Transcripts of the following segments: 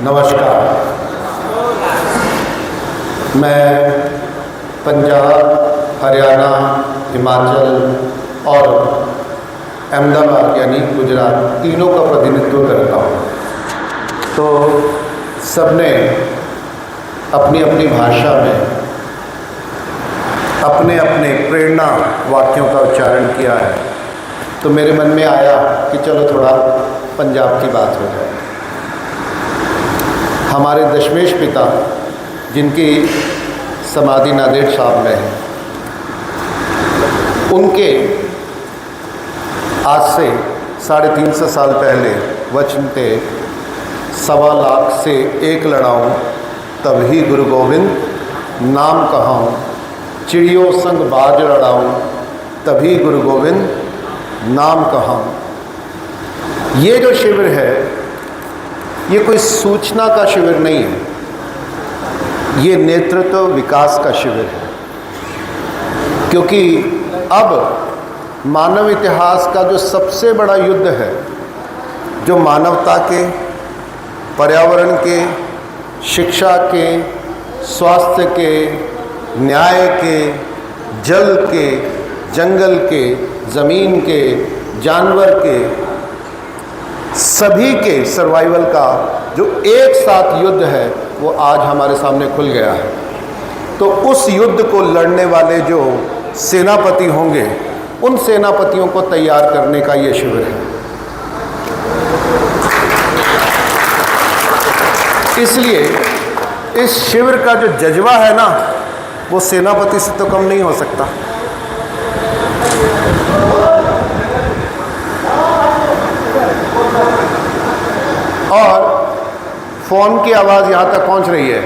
नमस्कार। मैं पंजाब, हरियाणा, हिमाचल और अहमदाबाद यानी गुजरात तीनों का प्रतिनिधित्व करता हूँ। तो सबने अपनी अपनी भाषा में अपने अपने प्रेरणा वाक्यों का उच्चारण किया है। तो मेरे मन में आया कि चलो थोड़ा पंजाब की बात हो जाए। हमारे दशमेश पिता, जिनकी समाधि नांदेड़ साहब में है, उनके आज से 350 साल पहले वचन थे, 1.25 लाख से एक लड़ाऊं तभी गुरु गोविंद नाम कहाऊं, चिड़ियों संग बाज लड़ाऊं तभी गुरु गोविंद नाम कहाऊं। ये जो शिविर है, ये कोई सूचना का शिविर नहीं है, ये नेतृत्व विकास का शिविर है। क्योंकि अब मानव इतिहास का जो सबसे बड़ा युद्ध है, जो मानवता के, पर्यावरण के, शिक्षा के, स्वास्थ्य के, न्याय के, जल के, जंगल के, ज़मीन के, जानवर के, सभी के सर्वाइवल का जो एक साथ युद्ध है, वो आज हमारे सामने खुल गया है। तो उस युद्ध को लड़ने वाले जो सेनापति होंगे, उन सेनापतियों को तैयार करने का ये शिविर है। इसलिए इस शिविर का जो जज्बा है ना, वो सेनापति से तो कम नहीं हो सकता। और फ़ोन की आवाज़ यहाँ तक पहुँच रही है।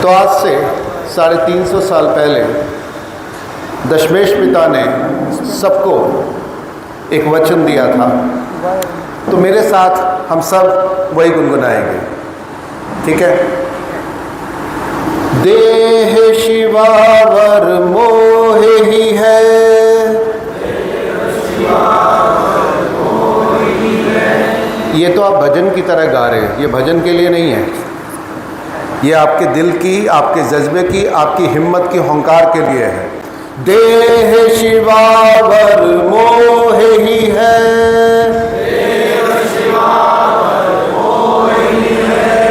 तो आज से 350 साल पहले दशमेश पिता ने सबको एक वचन दिया था। तो मेरे साथ हम सब वही गुनगुनाएंगे, ठीक है? देह शिवावर मोहे ही है, ये तो आप भजन की तरह गा रहे हैं, ये भजन के लिए नहीं है। ये आपके दिल की, आपके जज्बे की, आपकी हिम्मत की हुंकार के लिए है। देह शिवावर मोहे ही है,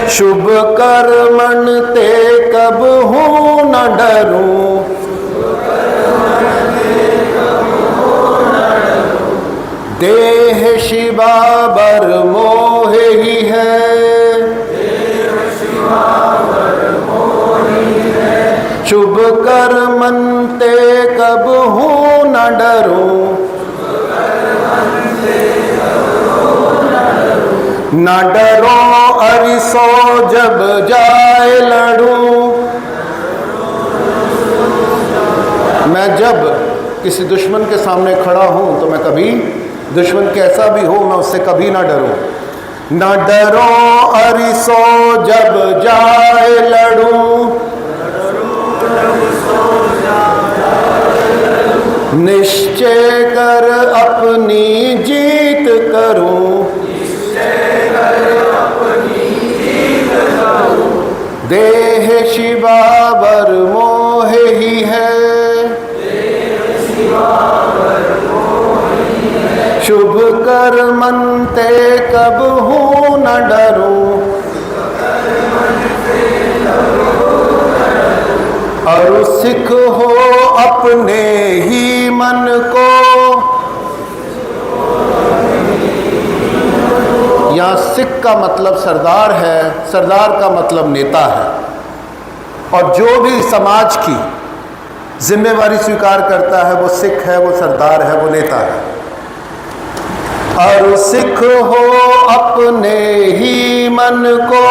शुभ कर्मण ते कब हूँ न डरूं, देह शिवावर मोहे ही है, शुभ कर्मन ते कब हूँ न डरूं, न डरो अरिसो जब जाए लड़ूं। मैं जब किसी दुश्मन के सामने खड़ा हूँ तो मैं कभी, दुश्मन कैसा भी हो, मैं उससे कभी ना डरूं। न डरो अरिसो जब जाए लड़ूं, निश्चय कर अपनी जीत करूं, देह शिवावर मोहे ही है, शुभ कर्मन ते कब हूँ न डरूं, और सिख हो अपने ही मन को। यहाँ सिख का मतलब सरदार है, सरदार का मतलब नेता है। और जो भी समाज की जिम्मेवारी स्वीकार करता है, वो सिख है, वो सरदार है, वो नेता है। और सिख हो अपने ही मन को,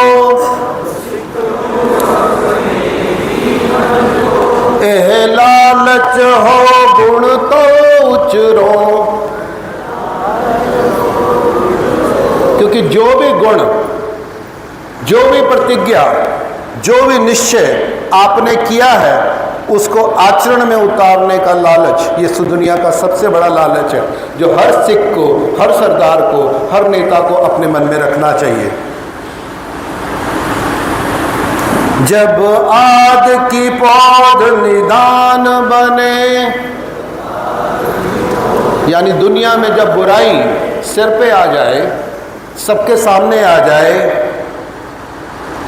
एह लालच हो गुण तो उचरो। क्योंकि जो भी गुण, जो भी प्रतिज्ञा, जो भी निश्चय आपने किया है, उसको आचरण में उतारने का लालच, ये दुनिया का सबसे बड़ा लालच है, जो हर सिख को, हर सरदार को, हर नेता को अपने मन में रखना चाहिए। जब आद की पौध निदान बने, यानी दुनिया में जब बुराई सिर पे आ जाए, सबके सामने आ जाए,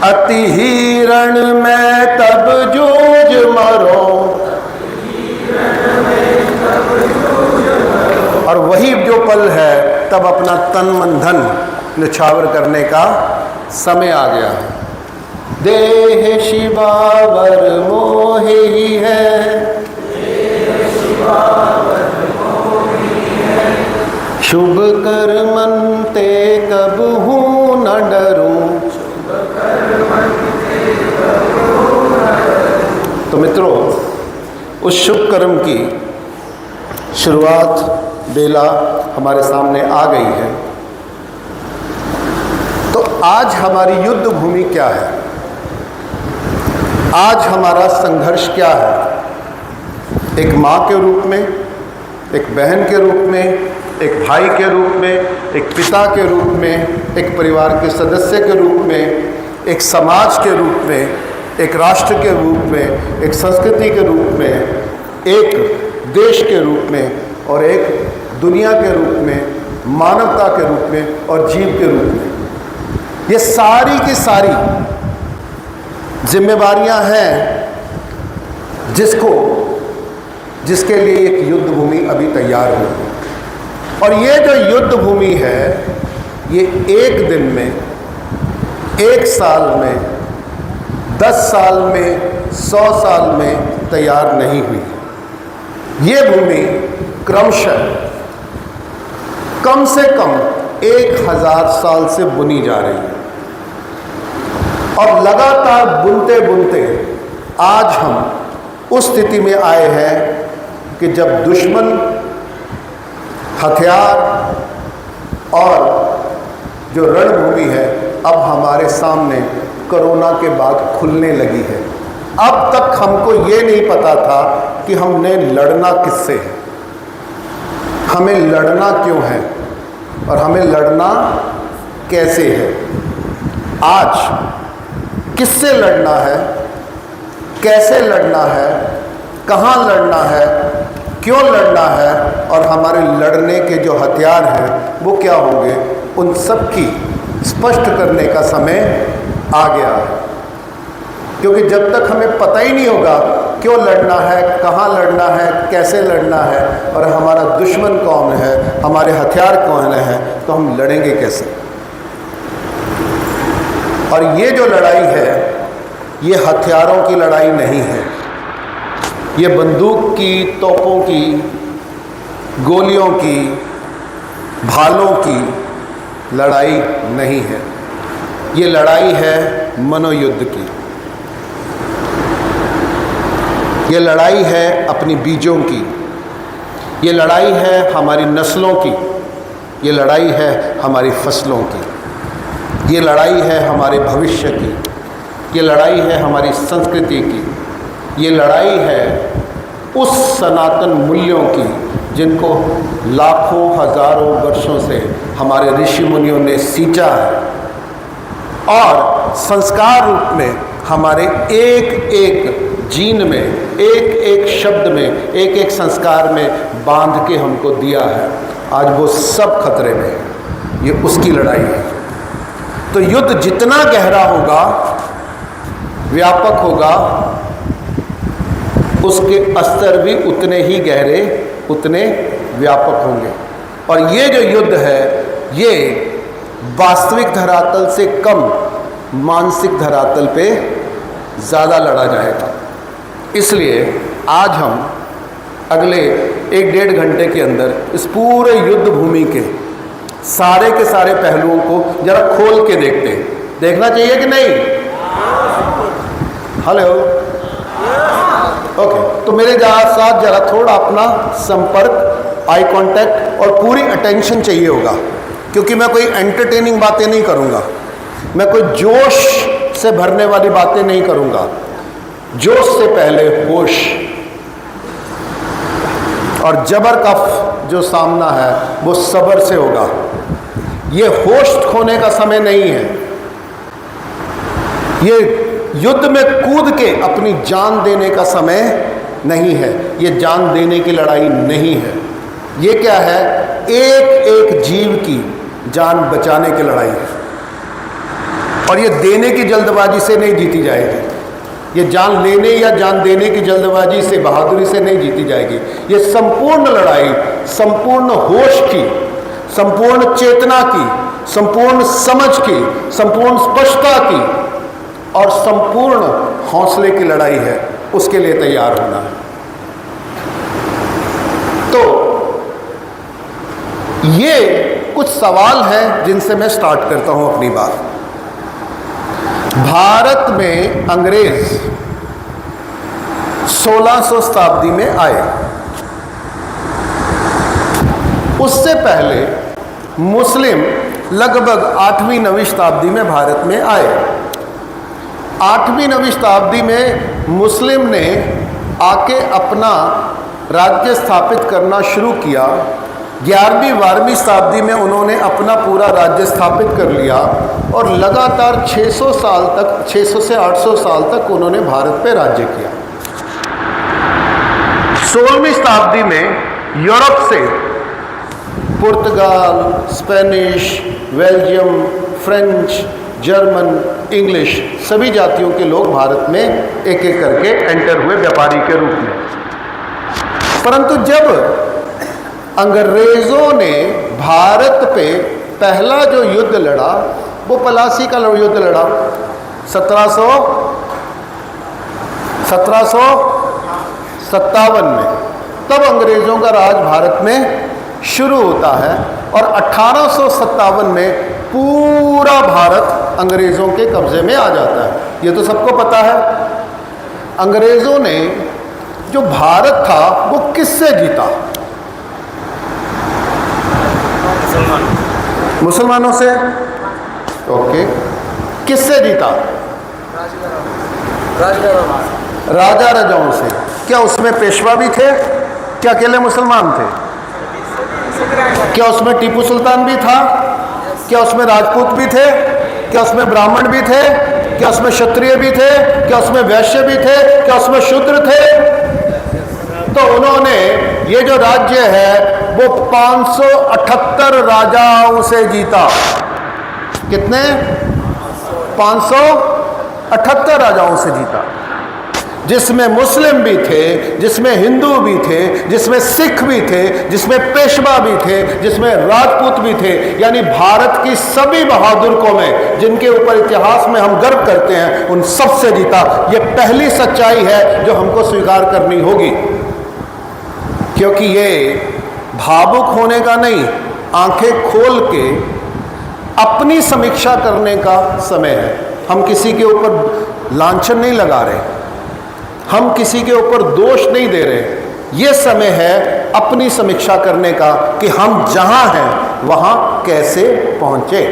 अति ही रण में तब जूझ मरो, और वही जो पल है तब अपना तन मन धन निछावर करने का समय आ गया है। देह शिवावर मोह ही है, शुभ कर्मन ते कबहू न डरूं। तो मित्रों, उस शुभ कर्म की शुरुआत बेला हमारे सामने आ गई है। तो आज हमारी युद्ध भूमि क्या है? आज हमारा संघर्ष क्या है? एक माँ के रूप में, एक बहन के रूप में, एक भाई के रूप में, एक पिता के रूप में, एक परिवार के सदस्य के रूप में, एक समाज के रूप में, एक राष्ट्र के रूप में, एक संस्कृति के रूप में, एक देश के रूप में और एक दुनिया के रूप में, मानवता के रूप में और जीव के रूप में। ये सारी की सारी जिम्मेवारियां हैं जिसके लिए एक युद्ध भूमि अभी तैयार हुई। और ये जो युद्ध भूमि है, ये एक दिन में, एक साल में, 10 साल में, 100 साल में तैयार नहीं हुई। ये भूमि क्रमशः कम से कम 1000 साल से बुनी जा रही है, और लगातार बुनते बुनते आज हम उस स्थिति में आए हैं कि जब दुश्मन हथियार और जो रणभूमि है अब हमारे सामने कोरोना के बाद खुलने लगी है। अब तक हमको ये नहीं पता था कि हमने लड़ना किससे है, हमें लड़ना क्यों है और हमें लड़ना कैसे है। आज किससे लड़ना है, कैसे लड़ना है, कहाँ लड़ना है, क्यों लड़ना है और हमारे लड़ने के जो हथियार हैं वो क्या होंगे, उन सब की स्पष्ट करने का समय आ गया है। क्योंकि जब तक हमें पता ही नहीं होगा क्यों लड़ना है, कहाँ लड़ना है, कैसे लड़ना है और हमारा दुश्मन कौन है, हमारे हथियार कौन है, तो हम लड़ेंगे कैसे। और ये जो लड़ाई है ये हथियारों की लड़ाई नहीं है, ये बंदूक की, तोपों की, गोलियों की, भालों की लड़ाई नहीं है। ये लड़ाई है मनोयुद्ध की। ये लड़ाई है अपनी बीजों की। ये लड़ाई है हमारी नस्लों की। ये लड़ाई है हमारी फसलों की। ये लड़ाई है हमारे भविष्य की। ये लड़ाई है हमारी संस्कृति की। ये लड़ाई है उस सनातन मूल्यों की जिनको लाखों हजारों वर्षों से हमारे ऋषि मुनियों ने सींचा है और संस्कार रूप में हमारे एक एक जीन में, एक एक शब्द में, एक एक संस्कार में बांध के हमको दिया है। आज वो सब खतरे में है। ये उसकी लड़ाई है। तो युद्ध जितना गहरा होगा, व्यापक होगा, उसके अस्तर भी उतने ही गहरे, उतने व्यापक होंगे। और ये जो युद्ध है ये वास्तविक धरातल से कम मानसिक धरातल पे ज़्यादा लड़ा जाएगा। इसलिए आज हम अगले 1-1.5 घंटे के अंदर इस पूरे युद्ध भूमि के सारे पहलुओं को जरा खोल के देखते हैं। देखना चाहिए कि नहीं? Hello, okay. तो मेरे साथ जरा थोड़ा अपना संपर्क, आई कांटेक्ट और पूरी अटेंशन चाहिए होगा, क्योंकि मैं कोई एंटरटेनिंग बातें नहीं करूंगा, मैं कोई जोश से भरने वाली बातें नहीं करूंगा। जोश से पहले होश, और जबर का जो सामना है वो सब्र से होगा। ये होश खोने का समय नहीं है, ये युद्ध में कूद के अपनी जान देने का समय नहीं है, ये जान देने की लड़ाई नहीं है। ये क्या है? एक एक जीव की जान बचाने की लड़ाई है, और ये देने की जल्दबाजी से नहीं जीती जाएगी। ये जान लेने या जान देने की जल्दबाजी से, बहादुरी से नहीं जीती जाएगी। ये संपूर्ण लड़ाई संपूर्ण होश की, संपूर्ण चेतना की, संपूर्ण समझ की, संपूर्ण स्पष्टता की और संपूर्ण हौसले की लड़ाई है। उसके लिए तैयार होना है। तो ये कुछ सवाल हैं जिनसे मैं स्टार्ट करता हूं अपनी बात। भारत में अंग्रेज 1600 शताब्दी में आए। उससे पहले मुस्लिम लगभग 8वीं 9वीं शताब्दी में भारत में आए। 8वीं 9वीं शताब्दी में मुस्लिम ने आके अपना राज्य स्थापित करना शुरू किया। 11वीं 12वीं शताब्दी में उन्होंने अपना पूरा राज्य स्थापित कर लिया और लगातार 600 साल तक, 600 से 800 साल तक उन्होंने भारत पे राज्य किया। 16वीं शताब्दी में यूरोप से पुर्तगाल, Spanish, Belgium, French, German, English सभी जातियों के लोग भारत में एक एक करके एंटर हुए व्यापारी के रूप में। परंतु जब अंग्रेजों ने भारत पे पहला जो युद्ध लड़ा वो प्लासी का युद्ध लड़ा 1757 में। तब अंग्रेजों का राज भारत में शुरू होता है और 1857 में पूरा भारत अंग्रेजों के कब्जे में आ जाता है। ये तो सबको पता है। अंग्रेजों ने जो भारत था वो किससे जीता? मुसलमानों से। ओके, किससे जीता? राजा राजाओं से। क्या उसमें पेशवा भी थे? क्या अकेले मुसलमान थे? क्या उसमें टीपू सुल्तान भी था? क्या उसमें राजपूत भी थे? क्या उसमें ब्राह्मण भी थे? क्या उसमें क्षत्रिय भी थे? क्या उसमें वैश्य भी थे? क्या उसमें शूद्र थे? तो उन्होंने ये जो राज्य है वो 578 राजाओं से जीता। कितने? 578 राजाओं से जीता, जिसमें मुस्लिम भी थे, जिसमें हिंदू भी थे, जिसमें सिख भी थे, जिसमें पेशवा भी थे, जिसमें राजपूत भी थे। यानी भारत की सभी बहादुर कौमें जिनके ऊपर इतिहास में हम गर्व करते हैं उन सब से जीता। ये पहली सच्चाई है जो हमको स्वीकार करनी होगी, क्योंकि ये भावुक होने का नहीं, आंखें खोल के अपनी समीक्षा करने का समय है। हम किसी के ऊपर लांछन नहीं लगा रहे, हम किसी के ऊपर दोष नहीं दे रहे। ये समय है अपनी समीक्षा करने का कि हम जहां हैं वहां कैसे पहुंचे।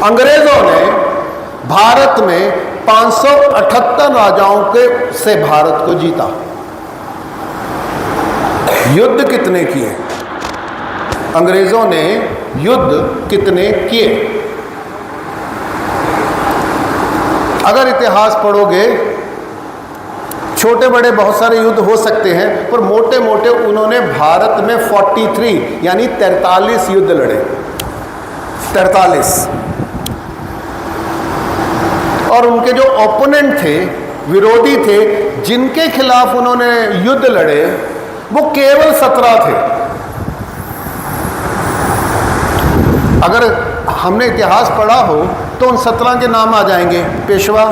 अंग्रेजों ने भारत में 578 राजाओं के से भारत को जीता। युद्ध कितने किए? अंग्रेजों ने युद्ध कितने किए? अगर इतिहास पढ़ोगे, छोटे बड़े बहुत सारे युद्ध हो सकते हैं, पर मोटे मोटे उन्होंने भारत में 43 यानी 43 युद्ध लड़े। 43। और उनके जो ओपोनेंट थे, विरोधी थे, जिनके खिलाफ उन्होंने युद्ध लड़े, वो केवल 17 थे। अगर हमने इतिहास पढ़ा हो तो उन 17 के नाम आ जाएंगे। पेशवा,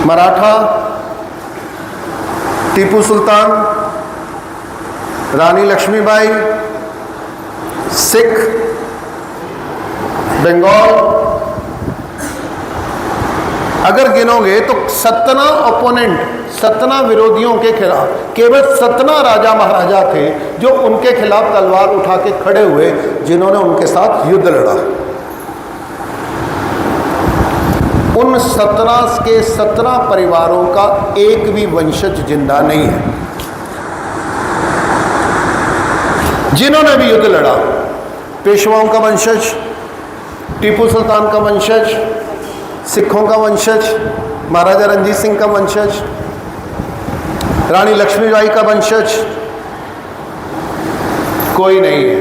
मराठा, टीपू सुल्तान, रानी लक्ष्मीबाई, सिख, बंगाल। अगर गिनोगे तो 17 ओपोनेंट, 17 विरोधियों के खिलाफ केवल 17 राजा महाराजा थे जो उनके खिलाफ तलवार उठा के खड़े हुए, जिन्होंने उनके साथ युद्ध लड़ा। उन 17 के 17 परिवारों का एक भी वंशज जिंदा नहीं है जिन्होंने भी युद्ध लड़ा। पेशवाओं का वंशज, टीपू सुल्तान का वंशज, सिखों का वंशज, महाराजा रणजीत सिंह का वंशज, रानी लक्ष्मीबाई का वंशज, कोई नहीं है।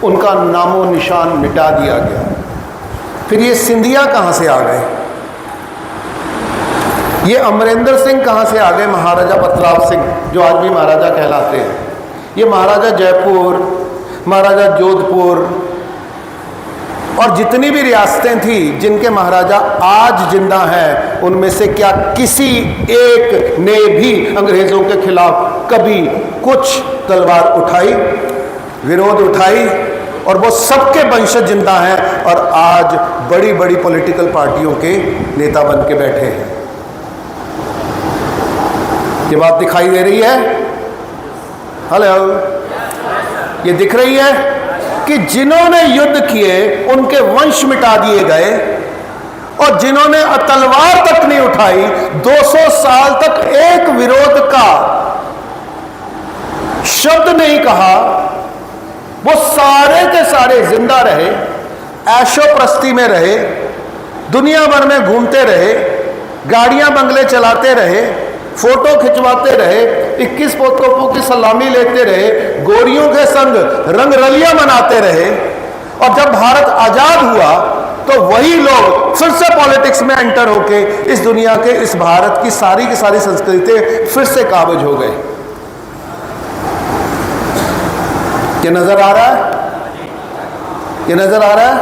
उनका नामो निशान मिटा दिया गया। फिर ये सिंधिया कहाँ से आ गए? ये अमरिंदर सिंह कहाँ से आ गए? महाराजा प्रताप सिंह, जो आज भी महाराजा कहलाते हैं। ये महाराजा जयपुर, महाराजा जोधपुर और जितनी भी रियासतें थी जिनके महाराजा आज जिंदा हैं, उनमें से क्या किसी एक ने भी अंग्रेजों के खिलाफ कभी कुछ तलवार उठाई, विरोध उठाई? और वो सबके वंशज जिंदा हैं और आज बड़ी बड़ी पॉलिटिकल पार्टियों के नेता बन के बैठे हैं। ये बात दिखाई दे रही है? हेलो, ये दिख रही है कि जिन्होंने युद्ध किए उनके वंश मिटा दिए गए और जिन्होंने तलवार तक नहीं उठाई, 200 साल तक एक विरोध का शब्द नहीं कहा, वो सारे के सारे जिंदा रहे, ऐशोप्रस्ती में रहे, दुनिया भर में घूमते रहे, गाड़ियां बंगले चलाते रहे, फोटो खिंचवाते रहे, 21 तोपों की सलामी लेते रहे, गोरियों के संग रंगरलियां मनाते रहे। और जब भारत आजाद हुआ तो वही लोग फिर से पॉलिटिक्स में एंटर होके इस दुनिया के, इस भारत की सारी संस्कृति फिर से काबिज हो गए। ये नजर आ रहा है? ये नजर आ रहा है?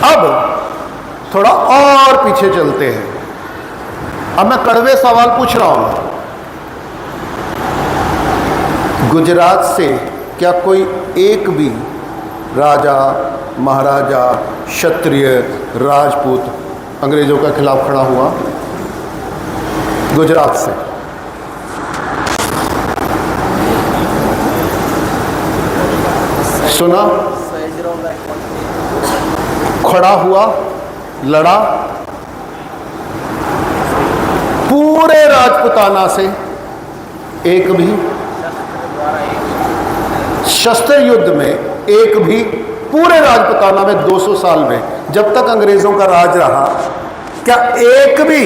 अब थोड़ा और पीछे चलते हैं। अब मैं कड़वे सवाल पूछ रहा हूं। गुजरात से क्या कोई एक भी राजा, महाराजा, क्षत्रिय, राजपूत अंग्रेजों के खिलाफ खड़ा हुआ? गुजरात से सुना? खड़ा हुआ, लड़ा? पूरे राजपुताना से एक भी शस्त्र युद्ध में, एक भी पूरे राजपुताना में 200 साल में जब तक अंग्रेजों का राज रहा, क्या एक भी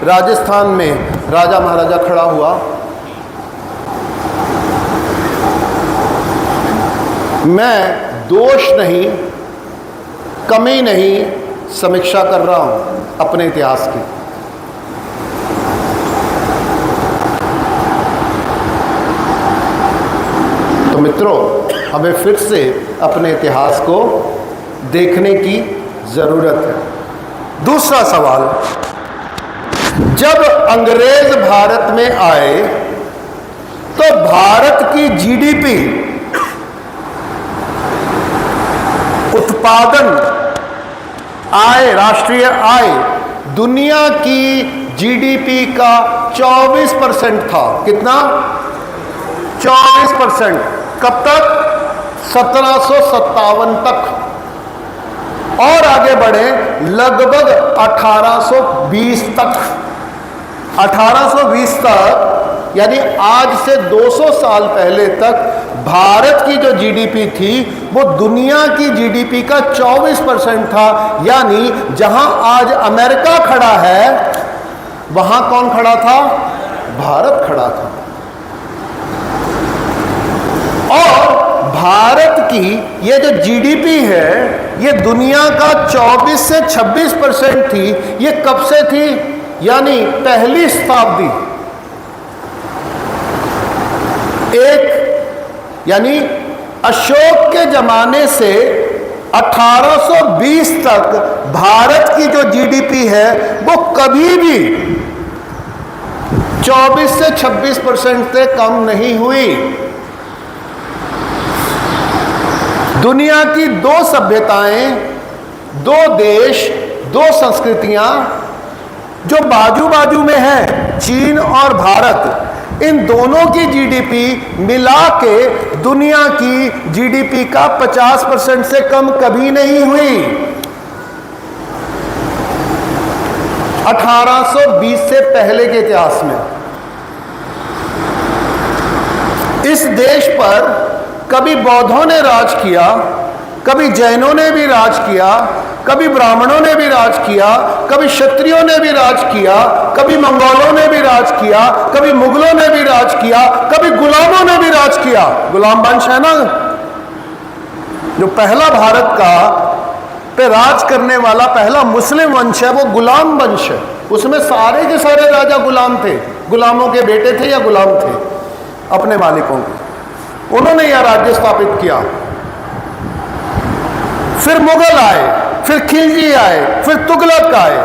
राजस्थान में राजा महाराजा खड़ा हुआ? मैं दोष नहीं, कमी नहीं, समीक्षा कर रहा हूं अपने इतिहास की। तो मित्रों, हमें फिर से अपने इतिहास को देखने की जरूरत है। दूसरा सवाल, जब अंग्रेज भारत में आए तो भारत की जीडीपी, उत्पादन आय, राष्ट्रीय आय दुनिया की जीडीपी का 24% था। कितना? 24%। कब तक? 1757 तक। और आगे बढ़े लगभग 1820 तक। 1820 तक, यानी आज से 200 साल पहले तक भारत की जो जीडीपी थी वो दुनिया की जीडीपी का 24% था। यानी जहां आज अमेरिका खड़ा है, वहां कौन खड़ा था? भारत खड़ा था। और भारत की ये जो जीडीपी है, ये दुनिया का 24 से 26% थी। ये कब से थी? यानी पहली शताब्दी, यानी अशोक के जमाने से 1820 तक भारत की जो जीडीपी है वो कभी भी 24 से 26% से कम नहीं हुई। दुनिया की दो सभ्यताएं, दो देश, दो संस्कृतियां जो बाजू बाजू में है, चीन और भारत, इन दोनों की जीडीपी मिला के दुनिया की जीडीपी का 50% से कम कभी नहीं हुई। 1820 से पहले के इतिहास में इस देश पर कभी बौद्धों ने राज किया, कभी जैनों ने भी राज किया, कभी ब्राह्मणों ने भी राज किया, कभी क्षत्रियों ने भी राज किया, कभी मंगोलों ने भी राज किया, कभी मुगलों ने भी राज किया, कभी गुलामों ने भी राज किया। गुलाम वंश है ना, जो पहला भारत का पे राज करने वाला पहला मुस्लिम वंश है, वो गुलाम वंश है। उसमें सारे के सारे राजा गुलाम थे, गुलामों के बेटे थे या गुलाम थे अपने मालिकों के। उन्होंने यह राज्य स्थापित किया। फिर मुगल आए, फिर खिलजी आए, फिर तुगलक आए,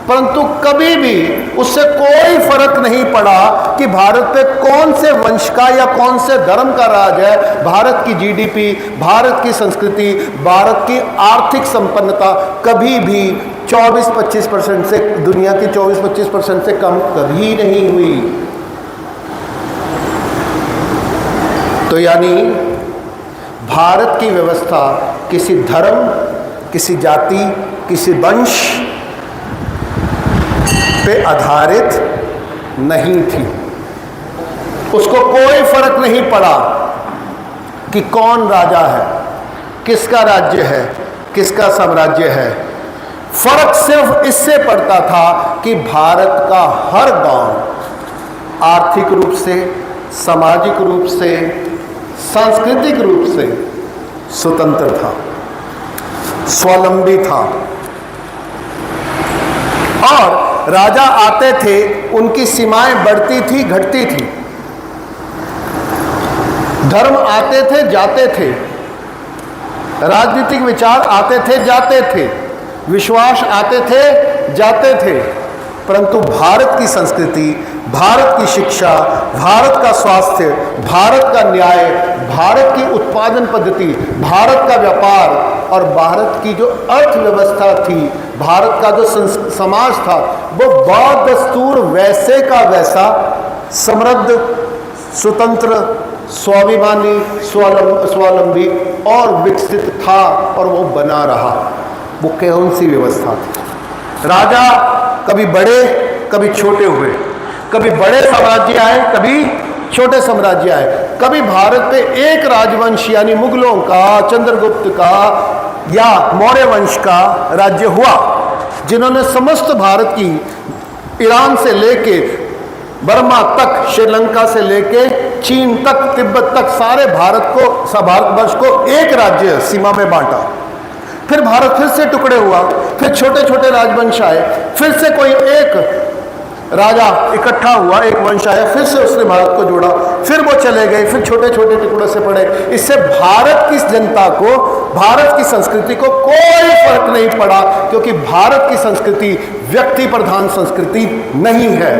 परंतु कभी भी उससे कोई फर्क नहीं पड़ा कि भारत पे कौन से वंश का या कौन से धर्म का राज है। भारत की जीडीपी, भारत की संस्कृति, भारत की आर्थिक संपन्नता कभी भी 24-25% से, दुनिया की 24-25% से कम कभी नहीं हुई। तो यानी भारत की व्यवस्था किसी धर्म, किसी जाति, किसी वंश पे आधारित नहीं थी। उसको कोई फर्क नहीं पड़ा कि कौन राजा है, किसका राज्य है, किसका साम्राज्य है। फर्क सिर्फ इससे पड़ता था कि भारत का हर गांव आर्थिक रूप से, सामाजिक रूप से, सांस्कृतिक रूप से स्वतंत्र था, स्वावलंबी था। और राजा आते थे, उनकी सीमाएं बढ़ती थी, घटती थी। धर्म आते थे, जाते थे, राजनीतिक विचार आते थे, जाते थे, विश्वास आते थे, जाते थे, परंतु भारत की संस्कृति, भारत की शिक्षा, भारत का स्वास्थ्य, भारत का न्याय, भारत की उत्पादन पद्धति, भारत का व्यापार और भारत की जो अर्थव्यवस्था थी, भारत का जो समाज था, वो बदस्तूर वैसे का वैसा समृद्ध, स्वतंत्र, स्वाभिमानी, स्वावलंबी और विकसित था और वो बना रहा। वो कौन सी व्यवस्था थी? राजा कभी बड़े, कभी छोटे हुए, कभी बड़े साम्राज्य आए, कभी छोटे साम्राज्य आए। कभी भारत पे एक राजवंश यानी मुगलों का, चंद्रगुप्त का या मौर्य वंश का राज्य हुआ, जिन्होंने समस्त भारत की, ईरान से लेके बर्मा तक, श्रीलंका से लेके चीन तक, तिब्बत तक, सारे भारतवर्ष को एक राज्य सीमा में बांटा। फिर भारत फिर से टुकड़े हुआ, फिर छोटे छोटे राजवंश आए, फिर से कोई एक राजा इकट्ठा हुआ, एक वंश आया, फिर से उसने भारत को जोड़ा, फिर वो चले गए, फिर छोटे छोटे टुकड़ों से पड़े। इससे भारत की जनता को, भारत की संस्कृति को कोई फर्क नहीं पड़ा, क्योंकि भारत की संस्कृति व्यक्ति प्रधान संस्कृति नहीं है।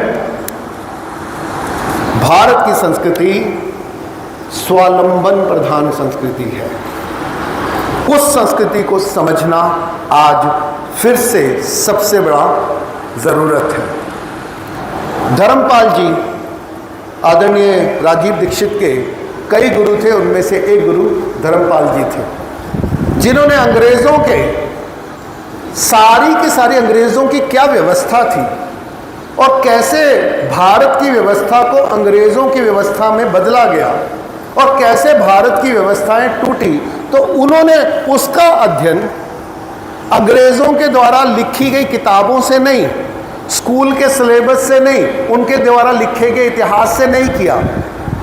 भारत की संस्कृति स्वावलंबन प्रधान संस्कृति है। उस संस्कृति को समझना आज फिर से सबसे बड़ा जरूरत है। धर्मपाल जी, आदरणीय राजीव दीक्षित के कई गुरु थे, उनमें से एक गुरु धर्मपाल जी थे, जिन्होंने अंग्रेजों के सारी की सारी अंग्रेजों की क्या व्यवस्था थी और कैसे भारत की व्यवस्था को अंग्रेजों की व्यवस्था में बदला गया और कैसे भारत की व्यवस्थाएं टूटी, तो उन्होंने उसका अध्ययन अंग्रेजों के द्वारा लिखी गई किताबों से नहीं, स्कूल के सिलेबस से नहीं, उनके द्वारा लिखे गए इतिहास से नहीं किया।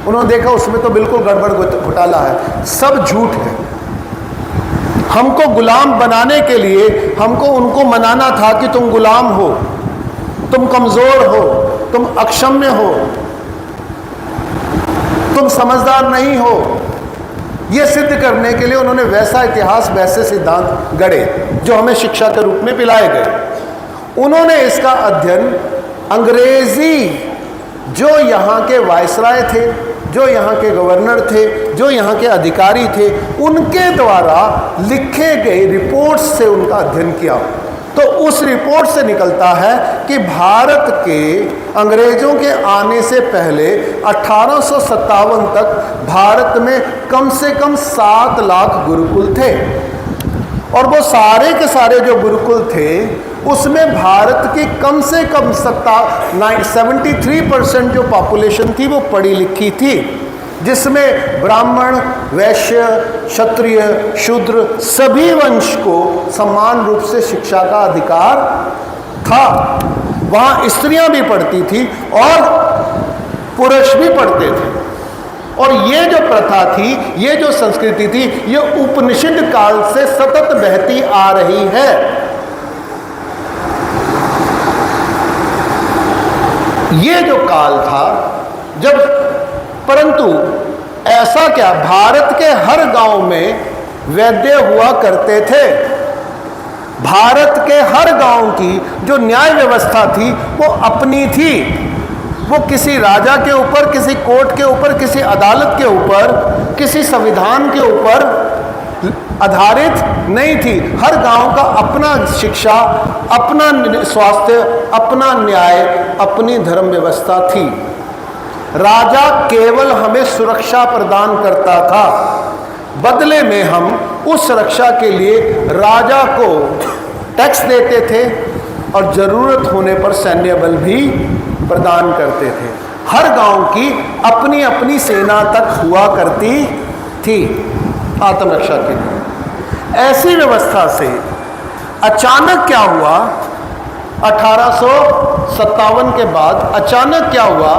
उन्होंने देखा उसमें तो बिल्कुल गड़बड़ घोटाला है, सब झूठ है। हमको गुलाम बनाने के लिए हमको उनको मनाना था कि तुम गुलाम हो, तुम कमजोर हो, तुम अक्षम्य हो, तुम समझदार नहीं हो। यह सिद्ध करने के लिए उन्होंने वैसा इतिहास, वैसे सिद्धांत गढ़े जो हमें शिक्षा के रूप में पिलाए गए। उन्होंने इसका अध्ययन अंग्रेजी जो यहाँ के वायसराय थे, जो यहाँ के गवर्नर थे, जो यहाँ के अधिकारी थे, उनके द्वारा लिखे गए रिपोर्ट्स से उनका अध्ययन किया। तो उस रिपोर्ट से निकलता है कि भारत के अंग्रेजों के आने से पहले 1857 तक भारत में कम से कम 7 लाख गुरुकुल थे और वो सारे के सारे जो गुरुकुल थे उसमें भारत की कम से कम 73% जो पॉपुलेशन थी वो पढ़ी लिखी थी, जिसमें ब्राह्मण, वैश्य, क्षत्रिय, शूद्र सभी वंश को समान रूप से शिक्षा का अधिकार था। वहाँ स्त्रियां भी पढ़ती थी और पुरुष भी पढ़ते थे। और ये जो प्रथा थी, ये जो संस्कृति थी, ये उपनिषद काल से सतत बहती आ रही है। ये जो काल था जब, परंतु ऐसा क्या, भारत के हर गांव में वैद्य हुआ करते थे। भारत के हर गांव की जो न्याय व्यवस्था थी वो अपनी थी। वो किसी राजा के ऊपर, किसी कोर्ट के ऊपर, किसी अदालत के ऊपर, किसी संविधान के ऊपर आधारित नहीं थी। हर गांव का अपना शिक्षा, अपना स्वास्थ्य, अपना न्याय, अपनी धर्म व्यवस्था थी। राजा केवल हमें सुरक्षा प्रदान करता था, बदले में हम उस सुरक्षा के लिए राजा को टैक्स देते थे और जरूरत होने पर सैन्य बल भी प्रदान करते थे। हर गांव की अपनी अपनी सेना तक हुआ करती थी आत्मरक्षा के लिए। ऐसी व्यवस्था से अचानक क्या हुआ, 1857 के बाद अचानक क्या हुआ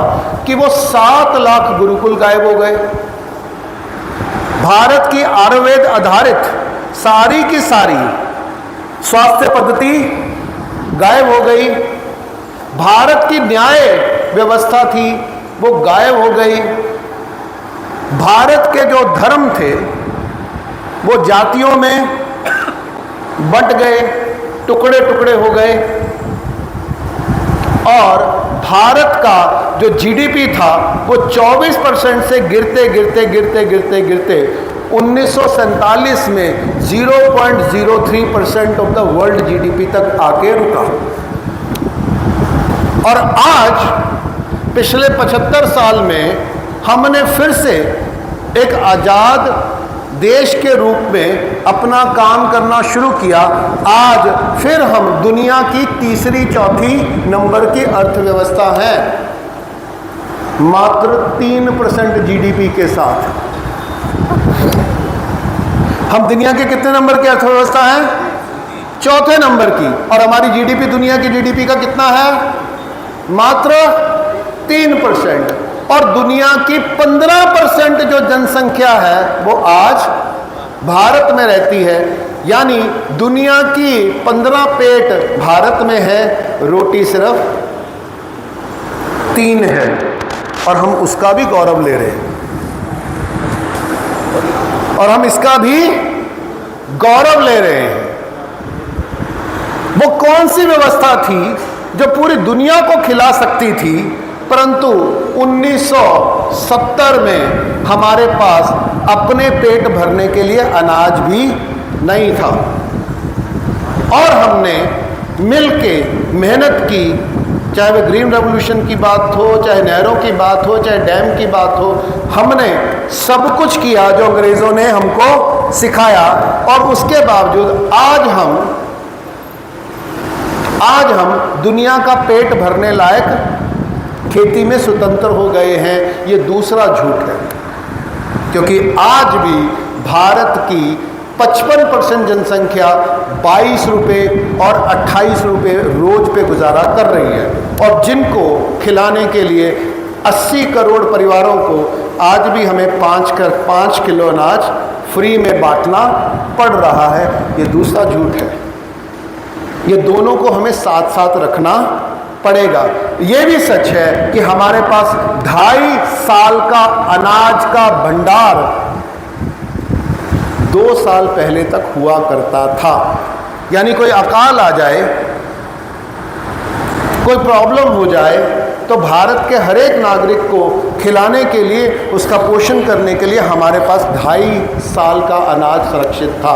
कि वो 7 लाख गुरुकुल गायब हो गए। भारत की आयुर्वेद आधारित सारी की सारी स्वास्थ्य पद्धति गायब हो गई। भारत की न्याय व्यवस्था थी वो गायब हो गई। भारत के जो धर्म थे वो जातियों में बंट गए, टुकड़े टुकड़े हो गए। और भारत का जो जीडीपी था वो 24% से गिरते गिरते गिरते गिरते गिरते 1947 में 0.03% ऑफ द वर्ल्ड जीडीपी तक आके रुका। और आज पिछले 75 साल में हमने फिर से एक आज़ाद देश के रूप में अपना काम करना शुरू किया। आज फिर हम दुनिया की तीसरी चौथी नंबर की अर्थव्यवस्था है, मात्र 3% जीडीपी के साथ। हम दुनिया के कितने नंबर की अर्थव्यवस्था हैं? चौथे नंबर की। और हमारी जीडीपी दुनिया की जीडीपी का कितना है? मात्र 3%। और दुनिया की 15% जो जनसंख्या है वो आज भारत में रहती है। यानी दुनिया की 15 पेट भारत में है, रोटी सिर्फ 3 है। और हम उसका भी गौरव ले रहे हैं, और हम इसका भी गौरव ले रहे हैं। वो कौन सी व्यवस्था थी जो पूरी दुनिया को खिला सकती थी, परंतु 1970 में हमारे पास अपने पेट भरने के लिए अनाज भी नहीं था। और हमने मिलके मेहनत की, चाहे वह ग्रीन रेवोल्यूशन की बात हो, चाहे नहरों की बात हो, चाहे डैम की बात हो, हमने सब कुछ किया जो अंग्रेज़ों ने हमको सिखाया। और उसके बावजूद आज हम दुनिया का पेट भरने लायक खेती में स्वतंत्र हो गए हैं। ये दूसरा झूठ है, क्योंकि आज भी भारत की 55% जनसंख्या 22 रुपये और 28 रुपये रोज पे गुजारा कर रही है। और जिनको खिलाने के लिए 80 करोड़ परिवारों को आज भी हमें 5 किलो अनाज फ्री में बांटना पड़ रहा है। ये दूसरा झूठ है। ये दोनों को हमें साथ साथ रखना पड़ेगा। ये भी सच है कि हमारे पास 2.5 साल का अनाज का भंडार 2 साल पहले तक हुआ करता था। यानी कोई अकाल आ जाए, कोई प्रॉब्लम हो जाए, तो भारत के हर एक नागरिक को खिलाने के लिए, उसका पोषण करने के लिए हमारे पास 2.5 साल का अनाज सुरक्षित था।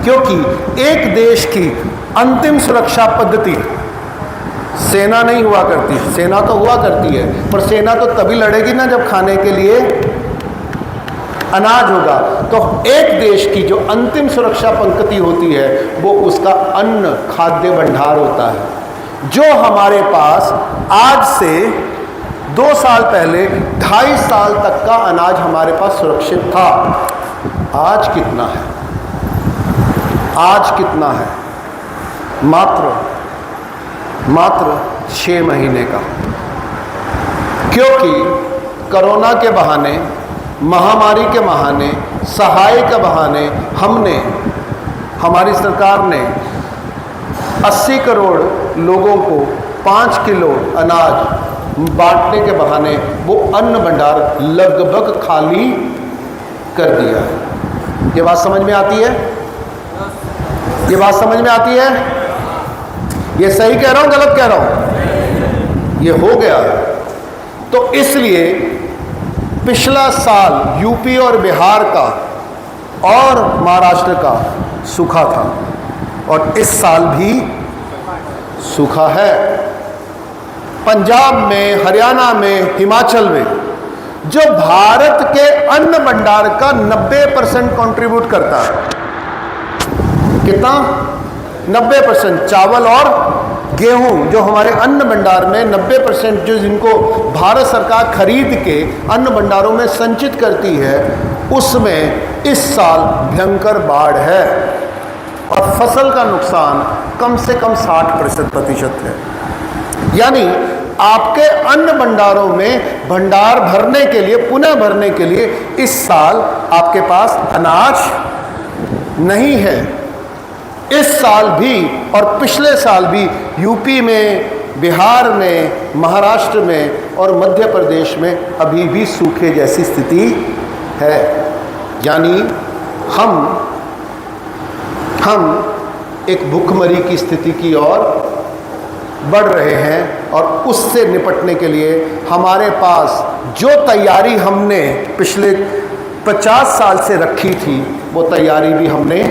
क्योंकि एक देश की अंतिम सुरक्षा पद्धति सेना नहीं हुआ करती। सेना तो हुआ करती है, पर सेना तो तभी लड़ेगी ना जब खाने के लिए अनाज होगा तो एक देश की जो अंतिम सुरक्षा पंक्ति होती है वो उसका अन्न खाद्य भंडार होता है। जो हमारे पास आज से 2 साल पहले 2.5 साल तक का अनाज हमारे पास सुरक्षित था, आज कितना है? आज कितना है? मात्र 6 महीने का। क्योंकि कोरोना के बहाने, महामारी के बहाने, सहाय के बहाने हमारी सरकार ने 80 करोड़ लोगों को 5 किलो अनाज बांटने के बहाने वो अन्न भंडार लगभग खाली कर दिया है। ये बात समझ में आती है? ये बात समझ में आती है? ये सही कह रहा हूं, गलत कह रहा हूं? ये हो गया। तो इसलिए पिछला साल यूपी और बिहार का और महाराष्ट्र का सूखा था और इस साल भी सूखा है। पंजाब में, हरियाणा में, हिमाचल में जो भारत के अन्न भंडार का 90% कंट्रीब्यूट करता है। कितना? 90%। चावल और गेहूं जो हमारे अन्न भंडार में 90% जो जिनको भारत सरकार खरीद के अन्न भंडारों में संचित करती है, उसमें इस साल भयंकर बाढ़ है और फसल का नुकसान कम से कम 60% है। यानी आपके अन्न भंडारों में भंडार भरने के लिए, पुनः भरने के लिए इस साल आपके पास अनाज नहीं है। इस साल भी और पिछले साल भी यूपी में, बिहार में, महाराष्ट्र में और मध्य प्रदेश में अभी भी सूखे जैसी स्थिति है। यानी हम एक भूखमरी की स्थिति की ओर बढ़ रहे हैं और उससे निपटने के लिए हमारे पास जो तैयारी हमने पिछले 50 साल से रखी थी, वो तैयारी भी हमने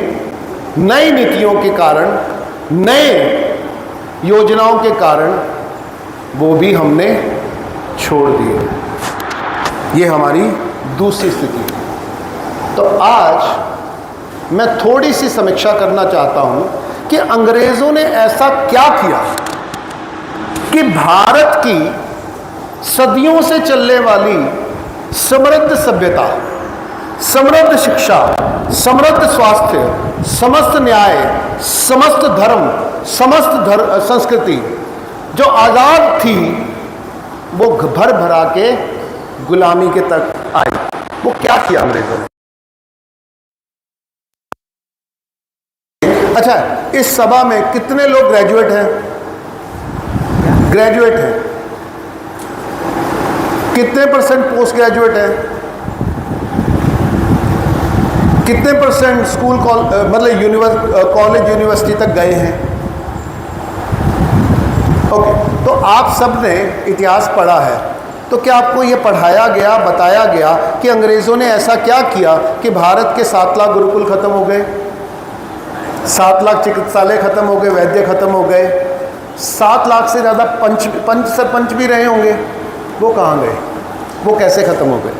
नई नीतियों के कारण, नए योजनाओं के कारण वो भी हमने छोड़ दिए। ये हमारी दूसरी स्थिति है। तो आज मैं थोड़ी सी समीक्षा करना चाहता हूं कि अंग्रेजों ने ऐसा क्या किया कि भारत की सदियों से चलने वाली समृद्ध सभ्यता, समृद्ध शिक्षा, समृद्ध स्वास्थ्य, समस्त न्याय, समस्त धर्म, समस्त संस्कृति जो आज़ाद थी, वो भर भरा के गुलामी के तक आई। वो क्या किया अंग्रेजों ने? अच्छा, इस सभा में कितने लोग ग्रेजुएट हैं? ग्रेजुएट हैं। कितने परसेंट पोस्ट ग्रेजुएट हैं? कितने परसेंट स्कूल मतलब कॉलेज यूनिवर्सिटी तक गए हैं? ओके, तो आप सब ने इतिहास पढ़ा है, तो क्या आपको ये पढ़ाया गया, बताया गया कि अंग्रेज़ों ने ऐसा क्या किया कि भारत के 7 लाख गुरुकुल खत्म हो गए, 7 लाख चिकित्सालय खत्म हो गए, वैद्य खत्म हो गए, 7 लाख से ज़्यादा पंच सरपंच भी रहे होंगे, वो कहाँ गए? वो कैसे खत्म हो गए?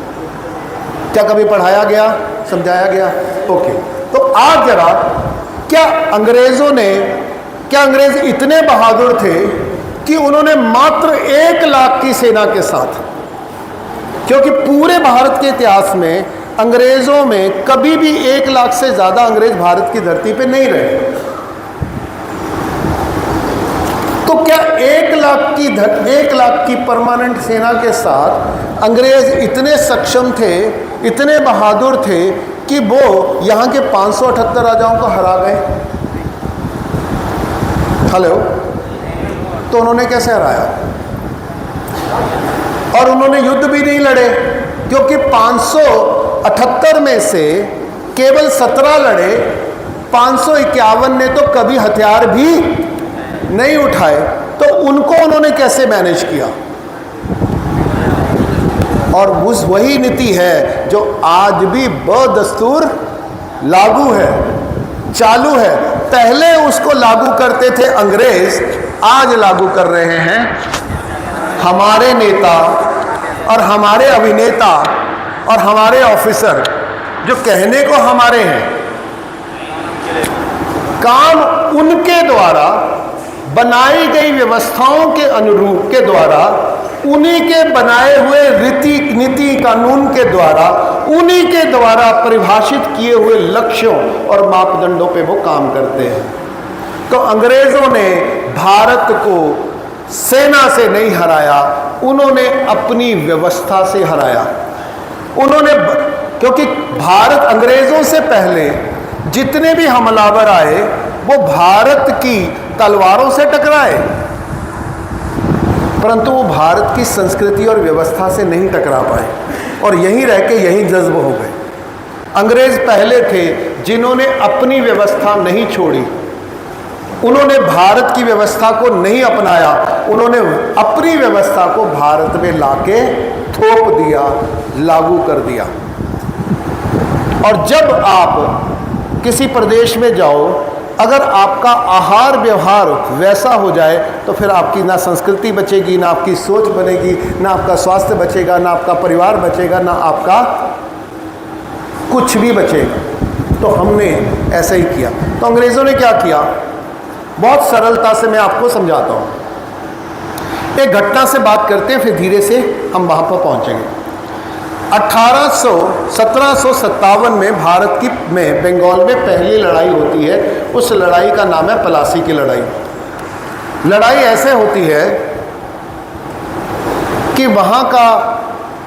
क्या कभी पढ़ाया गया, समझाया गया? ओके, तो आज जरा क्या अंग्रेज इतने बहादुर थे कि उन्होंने मात्र 1 लाख की सेना के साथ, क्योंकि पूरे भारत के इतिहास में अंग्रेजों में कभी भी 1 लाख से ज्यादा अंग्रेज भारत की धरती पे नहीं रहे, तो क्या 1 लाख की परमानेंट सेना के साथ अंग्रेज इतने सक्षम थे, इतने बहादुर थे कि वो यहाँ के 578 राजाओं को हरा गए? हेलो, तो उन्होंने कैसे हराया? और उन्होंने युद्ध भी नहीं लड़े, क्योंकि 578 में से केवल 17 लड़े, 551 ने तो कभी हथियार भी नहीं उठाए। तो उनको उन्होंने कैसे मैनेज किया? और वही नीति है जो आज भी बदस्तूर लागू है, चालू है। पहले उसको लागू करते थे अंग्रेज, आज लागू कर रहे हैं हमारे नेता और हमारे अभिनेता और हमारे ऑफिसर जो कहने को हमारे हैं, काम उनके द्वारा बनाई गई व्यवस्थाओं के अनुरूप के द्वारा, उन्हीं के बनाए हुए रीति नीति कानून के द्वारा, उन्हीं के द्वारा परिभाषित किए हुए लक्ष्यों और मापदंडों पे वो काम करते हैं। तो अंग्रेजों ने भारत को सेना से नहीं हराया, उन्होंने अपनी व्यवस्था से हराया। उन्होंने, क्योंकि भारत अंग्रेजों से पहले जितने भी हमलावर आए वो भारत की तलवारों से टकराए, परंतु वो भारत की संस्कृति और व्यवस्था से नहीं टकरा पाए और यहीं रह के यहीं जज्ब हो गए। अंग्रेज पहले थे जिन्होंने अपनी व्यवस्था नहीं छोड़ी, उन्होंने भारत की व्यवस्था को नहीं अपनाया, उन्होंने अपनी व्यवस्था को भारत में लाके थोप दिया, लागू कर दिया। और जब आप किसी प्रदेश में जाओ, अगर आपका आहार व्यवहार वैसा हो जाए तो फिर आपकी ना संस्कृति बचेगी, ना आपकी सोच बनेगी, ना आपका स्वास्थ्य बचेगा, ना आपका परिवार बचेगा, ना आपका कुछ भी बचेगा। तो हमने ऐसा ही किया। तो अंग्रेज़ों ने क्या किया, बहुत सरलता से मैं आपको समझाता हूँ। एक घटना से बात करते हैं, फिर धीरे से हम वहाँ पर पहुँचेंगे। 1757 में भारत की में बंगाल में पहली लड़ाई होती है। उस लड़ाई का नाम है प्लासी की लड़ाई। लड़ाई ऐसे होती है कि वहाँ का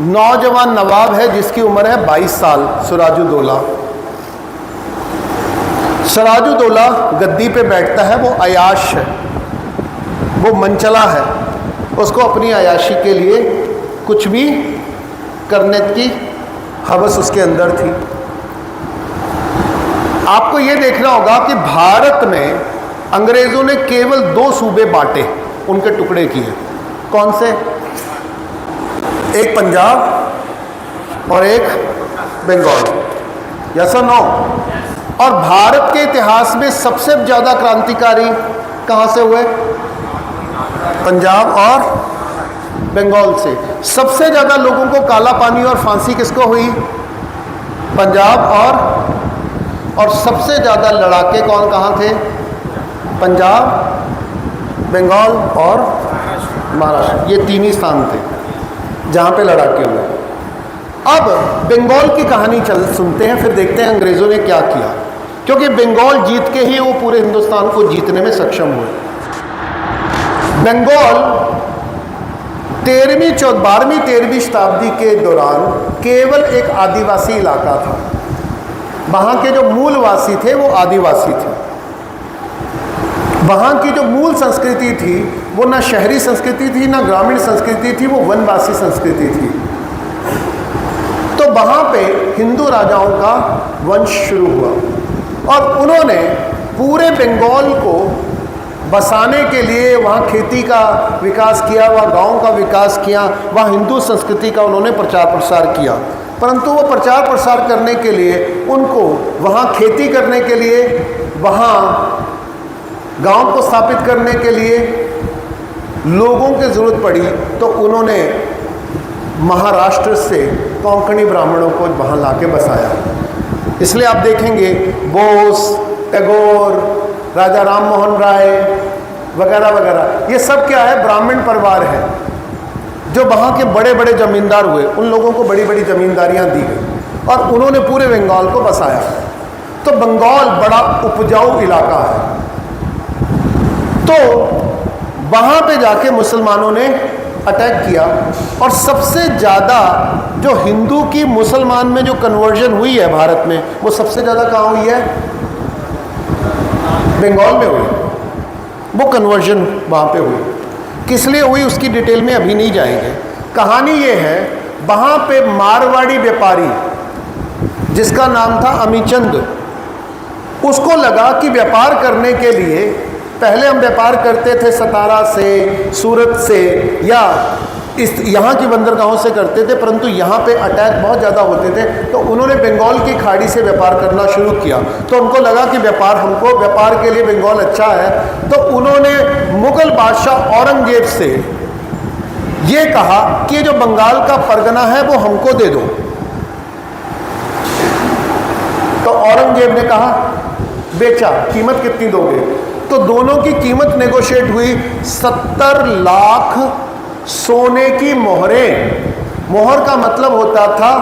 नौजवान नवाब है जिसकी उम्र है 22 साल, सिराजुद्दौला। सिराजुद्दौला गद्दी पे बैठता है, वो अयाश है, वो मनचला है, उसको अपनी अयाशी के लिए कुछ भी करने की हवस उसके अंदर थी। आपको ये देखना होगा कि भारत में अंग्रेजों ने केवल 2 सूबे बांटे, उनके टुकड़े किए। कौन से? एक पंजाब और एक बंगाल। यस और नो? और भारत के इतिहास में सबसे ज़्यादा क्रांतिकारी कहाँ से हुए? पंजाब और बंगाल से। सबसे ज़्यादा लोगों को काला पानी और फांसी किसको हुई? पंजाब और सबसे ज़्यादा लड़ाके कौन कहाँ थे? पंजाब, बंगाल और महाराष्ट्र। ये 3 ही स्थान थे जहाँ पे लड़ाके हुए। अब बंगाल की कहानी सुनते हैं, फिर देखते हैं अंग्रेज़ों ने क्या किया, क्योंकि बंगाल जीत के ही वो पूरे हिंदुस्तान को जीतने में सक्षम हुए। बंगाल 12वीं शताब्दी के दौरान केवल एक आदिवासी इलाका था। वहाँ के जो मूलवासी थे वो आदिवासी थे। वहाँ की जो मूल संस्कृति थी वो ना शहरी संस्कृति थी, ना ग्रामीण संस्कृति थी, वो वनवासी संस्कृति थी। तो वहाँ पे हिंदू राजाओं का वंश शुरू हुआ और उन्होंने पूरे बंगाल को बसाने के लिए वहाँ खेती का विकास किया, वहाँ गाँव का विकास किया, वहाँ हिंदू संस्कृति का उन्होंने प्रचार प्रसार किया। परंतु वो प्रचार प्रसार करने के लिए उनको वहाँ खेती करने के लिए, वहाँ गाँव को स्थापित करने के लिए लोगों की ज़रूरत पड़ी। तो उन्होंने महाराष्ट्र से कोंकणी ब्राह्मणों को वहाँ लाके बसाया। इसलिए आप देखेंगे बोस, टैगोर, राजा राम मोहन राय वगैरह वगैरह, ये सब क्या है? ब्राह्मण परिवार है। जो वहाँ के बड़े बड़े जमींदार हुए, उन लोगों को बड़ी बड़ी जमींदारियाँ दी गई और उन्होंने पूरे बंगाल को बसाया। तो बंगाल बड़ा उपजाऊ इलाका है। तो वहाँ पे जाके मुसलमानों ने अटैक किया और सबसे ज़्यादा जो हिंदू की मुसलमान में जो कन्वर्जन हुई है भारत में, वो सबसे ज़्यादा कहाँ हुई है? बंगाल में हुई। वो कन्वर्जन वहाँ पे हुई। किस लिए हुई उसकी डिटेल में अभी नहीं जाएंगे। कहानी ये है, वहाँ पे मारवाड़ी व्यापारी जिसका नाम था अमीचंद, उसको लगा कि व्यापार करने के लिए, पहले हम व्यापार करते थे सतारा से, सूरत से या यहाँ की बंदरगाहों से करते थे, परंतु यहाँ पे अटैक बहुत ज़्यादा होते थे। तो उन्होंने बंगाल की खाड़ी से व्यापार करना शुरू किया। तो उनको लगा कि व्यापार के लिए बंगाल अच्छा है। तो उन्होंने मुग़ल बादशाह औरंगजेब से ये कहा कि जो बंगाल का परगना है वो हमको दे दो। औरंगजेब ने कहा, बेचा, कीमत कितनी दोगे? तो दोनों की कीमत नेगोशिएट हुई 70 लाख सोने की मोहरें। मोहर का मतलब होता था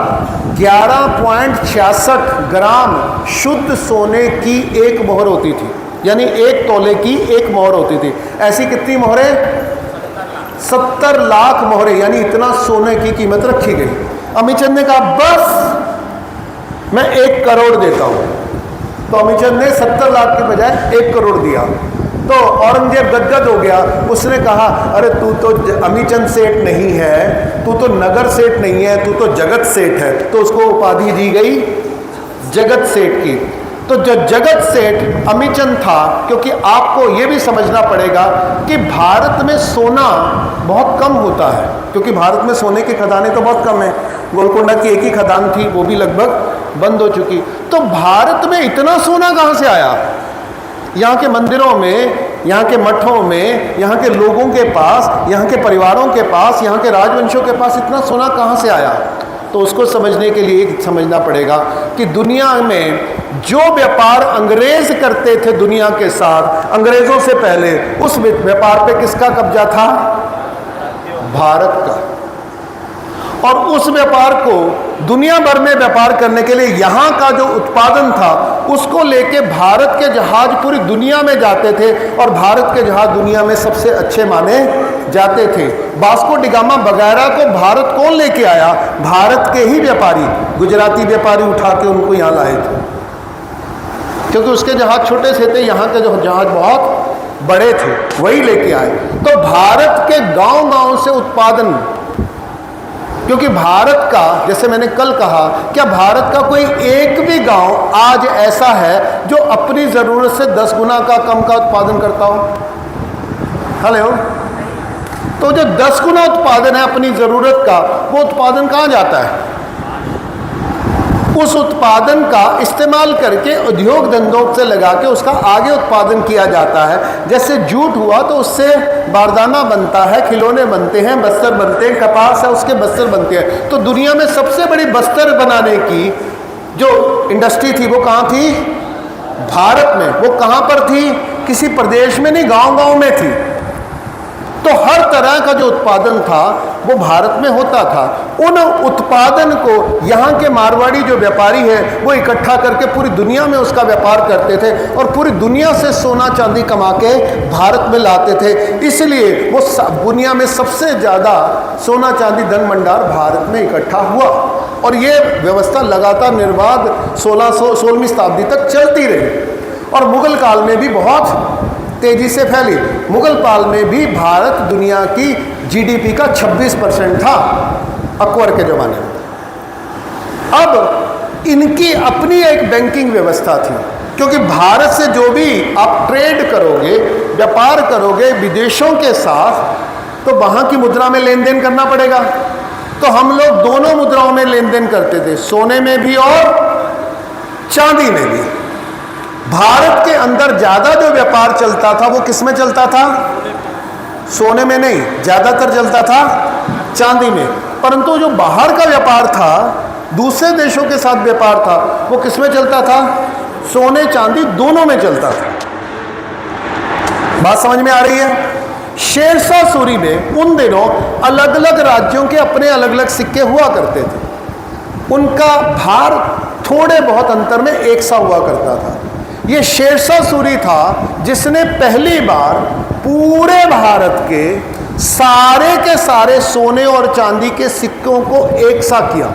11.66 ग्राम शुद्ध सोने की एक मोहर होती थी, यानी 1 तोले की एक मोहर होती थी। ऐसी कितनी मोहरें? 70 लाख मोहरें, यानी इतना सोने की कीमत रखी गई। अमीचंद ने कहा बस मैं 1 करोड़ देता हूं। तो अमीचंद ने 70 लाख के बजाय 1 करोड़ दिया। तो औरंगजेब गदगद हो गया। उसने कहा, अरे तू तो अमीचंद सेठ नहीं है, तू तो नगर सेठ नहीं है, तू तो जगत सेठ है। तो उसको उपाधि दी गई जगत सेठ की। तो जो जगत सेठ अमीचंद था, क्योंकि आपको यह भी समझना पड़ेगा कि भारत में सोना बहुत कम होता है, क्योंकि भारत में सोने की खदानें तो बहुत कम है। गोलकोंडा की एक ही खदान थी, वो भी लगभग बंद हो चुकी। तो भारत में इतना सोना कहां से आया? यहाँ के मंदिरों में, यहाँ के मठों में, यहाँ के लोगों के पास, यहाँ के परिवारों के पास, यहाँ के राजवंशों के पास इतना सोना कहाँ से आया? तो उसको समझने के लिए समझना पड़ेगा कि दुनिया में जो व्यापार अंग्रेज करते थे दुनिया के साथ, अंग्रेजों से पहले, उस व्यापार पे किसका कब्जा था? भारत का। और उस व्यापार को दुनिया भर में व्यापार करने के लिए यहाँ का जो उत्पादन था उसको लेके भारत के जहाज पूरी दुनिया में जाते थे, और भारत के जहाज दुनिया में सबसे अच्छे माने जाते थे। वास्को डी गामा वगैरह को भारत कौन लेके आया? भारत के ही व्यापारी, गुजराती व्यापारी उठा के उनको यहाँ लाए थे, क्योंकि उसके जहाज छोटे से थे, यहाँ के जो जहाज बहुत बड़े थे, वही लेके आए। तो भारत के गांव गांव से उत्पादन, क्योंकि भारत का, जैसे मैंने कल कहा, क्या भारत का कोई एक भी गांव आज ऐसा है जो अपनी ज़रूरत से 10 गुना का कम का उत्पादन करता हो? हेलो। तो जो 10 गुना उत्पादन है अपनी ज़रूरत का, वो उत्पादन कहाँ जाता है? उस उत्पादन का इस्तेमाल करके उद्योग धंधों से लगा के उसका आगे उत्पादन किया जाता है। जैसे जूट हुआ तो उससे बारदाना बनता है, खिलौने बनते हैं, बस्तर बनते हैं, कपास है उसके बस्तर बनते हैं। तो दुनिया में सबसे बड़ी बस्तर बनाने की जो इंडस्ट्री थी वो कहाँ थी? भारत में। वो कहाँ पर थी? किसी प्रदेश में नहीं, गांव गांव में थी। तो हर तरह का जो उत्पादन था वो भारत में होता था। उन उत्पादन को यहाँ के मारवाड़ी जो व्यापारी है वो इकट्ठा करके पूरी दुनिया में उसका व्यापार करते थे, और पूरी दुनिया से सोना चांदी कमा के भारत में लाते थे। इसलिए वो दुनिया में सबसे ज़्यादा सोना चांदी धन भंडार भारत में इकट्ठा हुआ, और ये व्यवस्था लगातार निर्बाध 16वीं शताब्दी तक चलती रही। और मुगल काल में भी बहुत तेजी से फैली। मुगल काल में भी भारत दुनिया की जीडीपी का 26% था अकबर के ज़माने में। अब इनकी अपनी एक बैंकिंग व्यवस्था थी, क्योंकि भारत से जो भी आप ट्रेड करोगे, व्यापार करोगे विदेशों के साथ, तो वहाँ की मुद्रा में लेन देन करना पड़ेगा। तो हम लोग दोनों मुद्राओं में लेन देन करते थे, सोने में भी और चांदी में भी। भारत के अंदर ज़्यादा जो व्यापार चलता था वो किस में चलता था? सोने में नहीं, ज़्यादातर चलता था चांदी में। परंतु जो बाहर का व्यापार था, दूसरे देशों के साथ व्यापार था, वो किस में चलता था? सोने चांदी दोनों में चलता था। बात समझ में आ रही है? शेरशाह सूरी में उन दिनों अलग अलग राज्यों के अपने अलग अलग सिक्के हुआ करते थे, उनका भार थोड़े बहुत अंतर में एक सा हुआ करता था। ये शेरशाह सूरी था जिसने पहली बार पूरे भारत के सारे सोने और चांदी के सिक्कों को एक सा किया,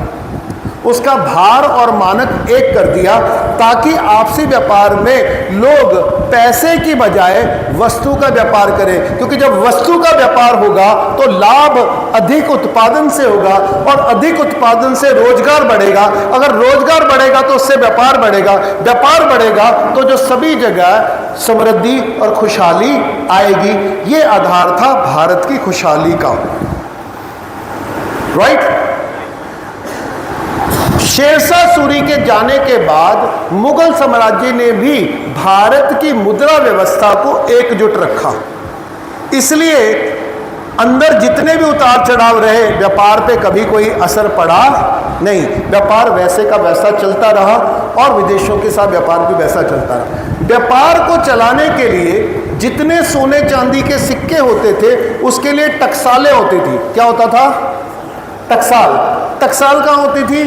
उसका भार और मानक एक कर दिया, ताकि आपसी व्यापार में लोग पैसे की बजाय वस्तु का व्यापार करें। क्योंकि जब वस्तु का व्यापार होगा तो लाभ अधिक उत्पादन से होगा, और अधिक उत्पादन से रोजगार बढ़ेगा। अगर रोजगार बढ़ेगा तो उससे व्यापार बढ़ेगा, व्यापार बढ़ेगा तो जो सभी जगह समृद्धि और खुशहाली आएगी। ये आधार था भारत की खुशहाली का, राइट। शेरशाह सूरी के जाने के बाद मुगल साम्राज्य ने भी भारत की मुद्रा व्यवस्था को एकजुट रखा। इसलिए अंदर जितने भी उतार चढ़ाव रहे, व्यापार पे कभी कोई असर पड़ा नहीं, व्यापार वैसे का वैसा चलता रहा और विदेशों के साथ व्यापार भी वैसा चलता रहा। व्यापार को चलाने के लिए जितने सोने चांदी के सिक्के होते थे उसके लिए टकसालें होती थी। क्या होता था? टकसाल। टकसाल कहाँ होती थी?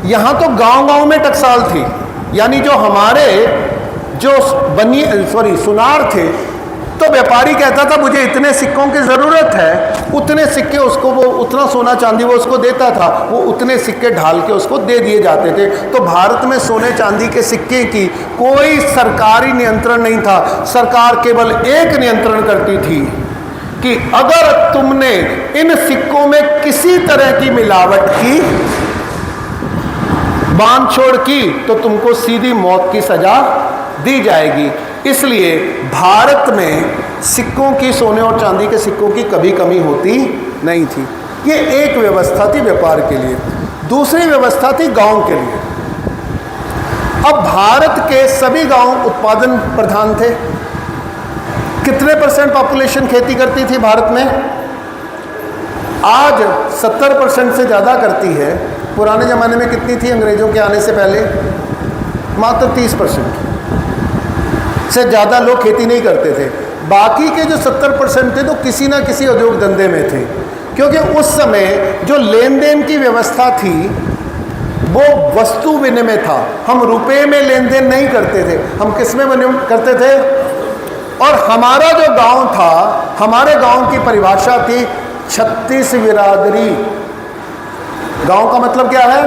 यहाँ तो गांव-गांव में टकसाल थी, यानी जो हमारे सुनार थे, तो व्यापारी कहता था मुझे इतने सिक्कों की ज़रूरत है, उतने सिक्के उसको, वो उतना सोना चांदी वो उसको देता था, वो उतने सिक्के ढाल के उसको दे दिए जाते थे। तो भारत में सोने चांदी के सिक्के की कोई सरकारी नियंत्रण नहीं था। सरकार केवल एक नियंत्रण करती थी कि अगर तुमने इन सिक्कों में किसी तरह की मिलावट की, बांध छोड़ की, तो तुमको सीधी मौत की सजा दी जाएगी। इसलिए भारत में सिक्कों की, सोने और चांदी के सिक्कों की कभी कमी होती नहीं थी। ये एक व्यवस्था थी व्यापार के लिए। दूसरी व्यवस्था थी गांव के लिए। अब भारत के सभी गांव उत्पादन प्रधान थे। कितने % पॉपुलेशन खेती करती थी भारत में? आज 70% से ज़्यादा करती है। पुराने ज़माने में कितनी थी अंग्रेज़ों के आने से पहले? मात्र 30% से ज़्यादा लोग खेती नहीं करते थे। बाकी के जो 70% थे तो किसी ना किसी उद्योग धंधे में थे, क्योंकि उस समय जो लेन देन की व्यवस्था थी वो वस्तु विनिमय था। हम रुपए में लेन देन नहीं करते थे, हम किस में करते थे? और हमारा जो गांव था, हमारे गांव की परिभाषा थी 36 बिरादरी। गांव का मतलब क्या है?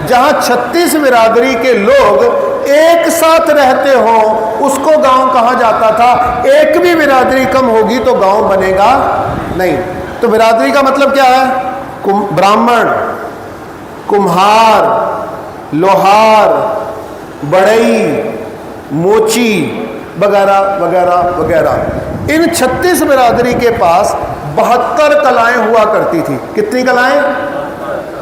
जहां 36 बिरादरी के लोग एक साथ रहते हो उसको गांव कहा जाता था। एक भी बिरादरी कम होगी तो गांव बनेगा नहीं। तो बिरादरी का मतलब क्या है? ब्राह्मण, कुम्हार, लोहार, बढ़ई, मोची वगैरह वगैरह वगैरह। इन 36 बिरादरी के पास 72 कलाएं हुआ करती थी। कितनी कलाएं?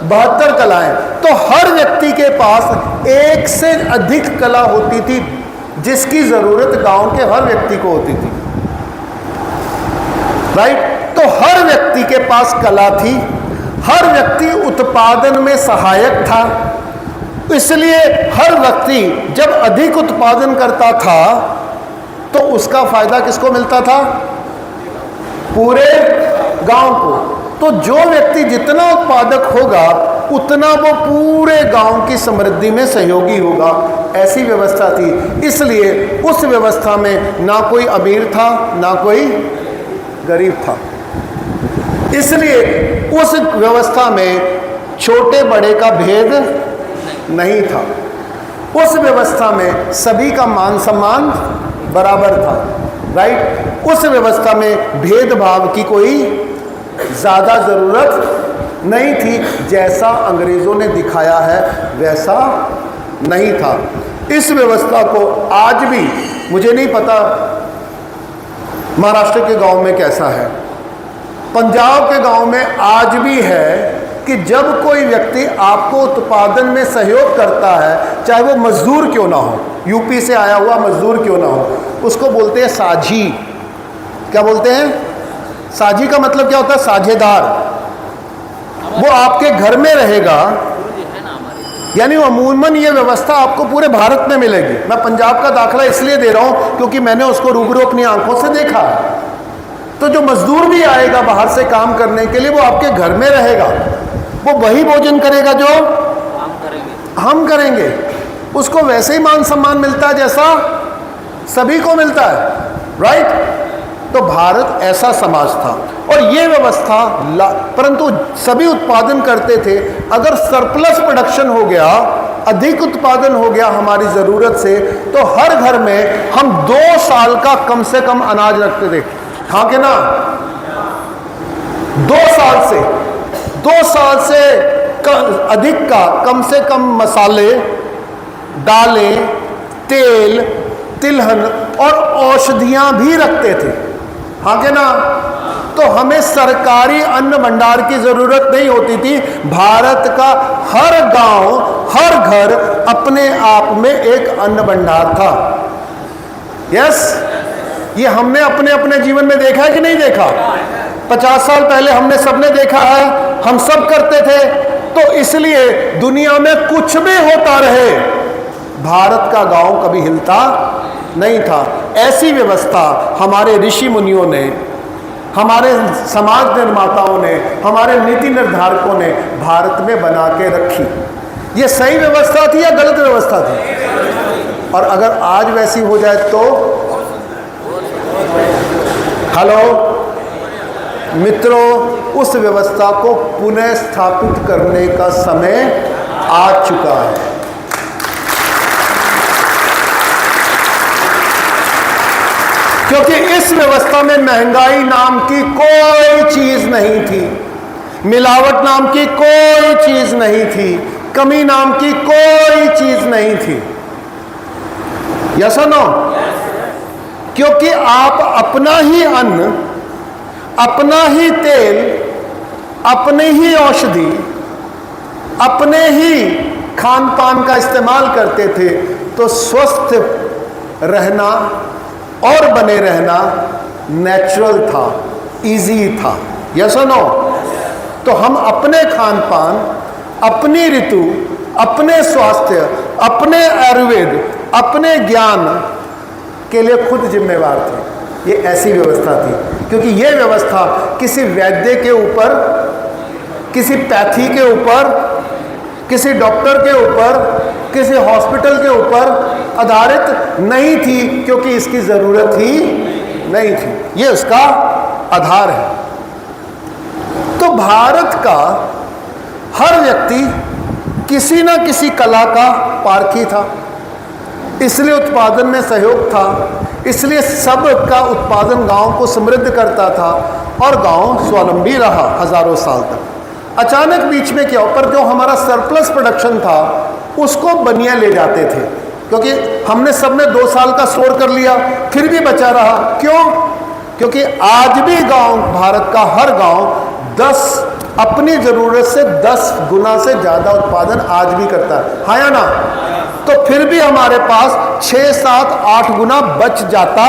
72 कलाएं। तो हर व्यक्ति के पास एक से अधिक कला होती थी, जिसकी जरूरत गांव के हर व्यक्ति को होती थी। राइट? तो हर व्यक्ति के पास कला थी, हर व्यक्ति उत्पादन में सहायक था। इसलिए हर व्यक्ति जब अधिक उत्पादन करता था तो उसका फायदा किसको मिलता था? पूरे गांव को। तो जो व्यक्ति जितना उत्पादक होगा उतना वो पूरे गांव की समृद्धि में सहयोगी होगा। ऐसी व्यवस्था थी। इसलिए उस व्यवस्था में ना कोई अमीर था ना कोई गरीब था। इसलिए उस व्यवस्था में छोटे बड़े का भेद नहीं था। उस व्यवस्था में सभी का मान सम्मान बराबर था। राइट? उस व्यवस्था में भेदभाव की कोई ज़्यादा ज़रूरत नहीं थी। जैसा अंग्रेज़ों ने दिखाया है वैसा नहीं था। इस व्यवस्था को आज भी, मुझे नहीं पता महाराष्ट्र के गांव में कैसा है, पंजाब के गांव में आज भी है कि जब कोई व्यक्ति आपको उत्पादन में सहयोग करता है, चाहे वो मजदूर क्यों ना हो, यूपी से आया हुआ मजदूर क्यों ना हो, उसको बोलते हैं साझी। क्या बोलते हैं? साझी का मतलब क्या होता है? साझेदार। वो आपके घर में रहेगा, यानी अमूमन ये व्यवस्था आपको पूरे भारत में मिलेगी। मैं पंजाब का दाखला इसलिए दे रहा हूं क्योंकि मैंने उसको रूबरू अपनी आंखों से देखा। तो जो मजदूर भी आएगा बाहर से काम करने के लिए, वो आपके घर में रहेगा, वो वही भोजन करेगा जो हम करेंगे। उसको वैसे ही मान सम्मान मिलता है जैसा सभी को मिलता है। राइट? तो भारत ऐसा समाज था और ये व्यवस्था, परंतु सभी उत्पादन करते थे। अगर सरप्लस प्रोडक्शन हो गया, अधिक उत्पादन हो गया हमारी ज़रूरत से, तो हर घर में हम 2 साल का कम से कम अनाज रखते थे। हाँ कि ना? 2 साल से अधिक का कम से कम मसाले, दालें, तेल, तिलहन और औषधियां भी रखते थे। हाँ कि ना? तो हमें सरकारी अन्न भंडार की जरूरत नहीं होती थी। भारत का हर गांव, हर घर अपने आप में एक अन्न भंडार था। यस? ये हमने अपने अपने जीवन में देखा है कि नहीं देखा? 50 साल पहले हमने सबने देखा है। हम सब करते थे। तो इसलिए दुनिया में कुछ भी होता रहे, भारत का गांव कभी हिलता नहीं था। ऐसी व्यवस्था हमारे ऋषि मुनियों ने, हमारे समाज निर्माताओं ने, हमारे नीति निर्धारकों ने भारत में बना के रखी। ये सही व्यवस्था थी या गलत व्यवस्था थी? और अगर आज वैसी हो जाए तो? हेलो मित्रों, उस व्यवस्था को पुनः स्थापित करने का समय आ चुका है। क्योंकि इस व्यवस्था में महंगाई नाम की कोई चीज नहीं थी, मिलावट नाम की कोई चीज नहीं थी, कमी नाम की कोई चीज नहीं थी। यस और नो? क्योंकि आप अपना ही अन्न, अपना ही तेल, अपनी ही औषधि, अपने ही खान पान का इस्तेमाल करते थे, तो स्वस्थ रहना और बने रहना नेचुरल था, इजी था। यस और नो? तो हम अपने खान पान, अपनी ऋतु, अपने स्वास्थ्य, अपने आयुर्वेद, अपने ज्ञान के लिए खुद जिम्मेवार थे। ये ऐसी व्यवस्था थी, क्योंकि ये व्यवस्था किसी वैद्य के ऊपर, किसी पैथी के ऊपर, किसी डॉक्टर के ऊपर, किसी हॉस्पिटल के ऊपर आधारित नहीं थी, क्योंकि इसकी जरूरत ही नहीं थी। ये उसका आधार है। तो भारत का हर व्यक्ति किसी न किसी कला का पारखी था, इसलिए उत्पादन में सहयोग था, इसलिए सबका उत्पादन गांव को समृद्ध करता था और गांव स्वावलंबी रहा हजारों साल तक। अचानक बीच में क्या, पर जो हमारा सरप्लस प्रोडक्शन था उसको बनिया ले जाते थे, क्योंकि हमने सब में 2 साल का स्टोर कर लिया, फिर भी बचा रहा। क्यों? क्योंकि आज भी गांव, भारत का हर गांव 10 अपनी जरूरत से 10 गुना से ज्यादा उत्पादन आज भी करता है, हाँ या ना? तो फिर भी हमारे पास 6, 7, 8 गुना बच जाता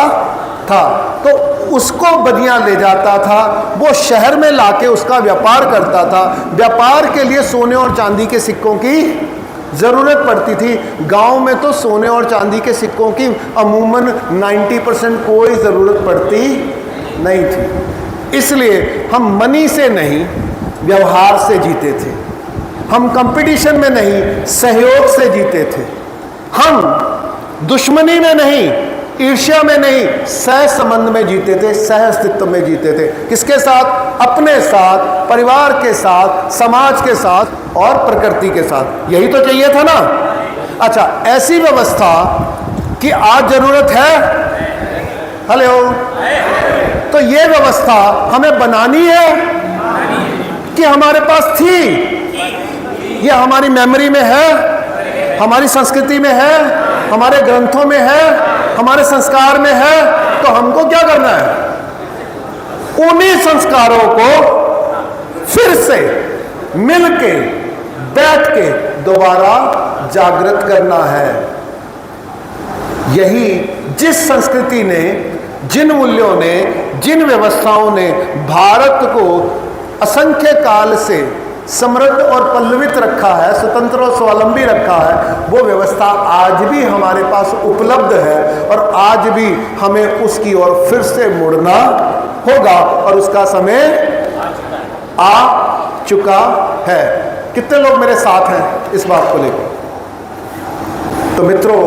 था, तो उसको बनिया ले जाता था, वो शहर में लाके उसका व्यापार करता था। व्यापार के लिए सोने और चांदी के सिक्कों की जरूरत पड़ती थी। गांव में तो सोने और चांदी के सिक्कों की अमूमन 90% कोई जरूरत पड़ती नहीं थी। इसलिए हम मनी से नहीं, व्यवहार से जीते थे। हम कंपटीशन में नहीं, सहयोग से जीते थे। हम दुश्मनी में नहीं, ईर्ष्या में नहीं, सह संबंध में जीते थे, सह अस्तित्व में जीते थे। किसके साथ? अपने साथ, परिवार के साथ, समाज के साथ और प्रकृति के साथ। यही तो चाहिए था ना। अच्छा, ऐसी व्यवस्था की आज जरूरत है? हेलो? तो ये व्यवस्था हमें बनानी है कि हमारे पास थी? ये हमारी मेमोरी में है, हमारी संस्कृति में है, हमारे ग्रंथों में है, हमारे संस्कार में है। तो हमको क्या करना है? उन्हीं संस्कारों को फिर से मिलके, बैठ के दोबारा जागृत करना है। यही जिस संस्कृति ने, जिन मूल्यों ने, जिन व्यवस्थाओं ने भारत को असंख्य काल से समृद्ध और पल्लवित रखा है, स्वतंत्र और स्वावलंबी रखा है, वो व्यवस्था आज भी हमारे पास उपलब्ध है और आज भी हमें उसकी ओर फिर से मुड़ना होगा और उसका समय आ चुका है। कितने लोग मेरे साथ हैं इस बात को लेकर? तो मित्रों,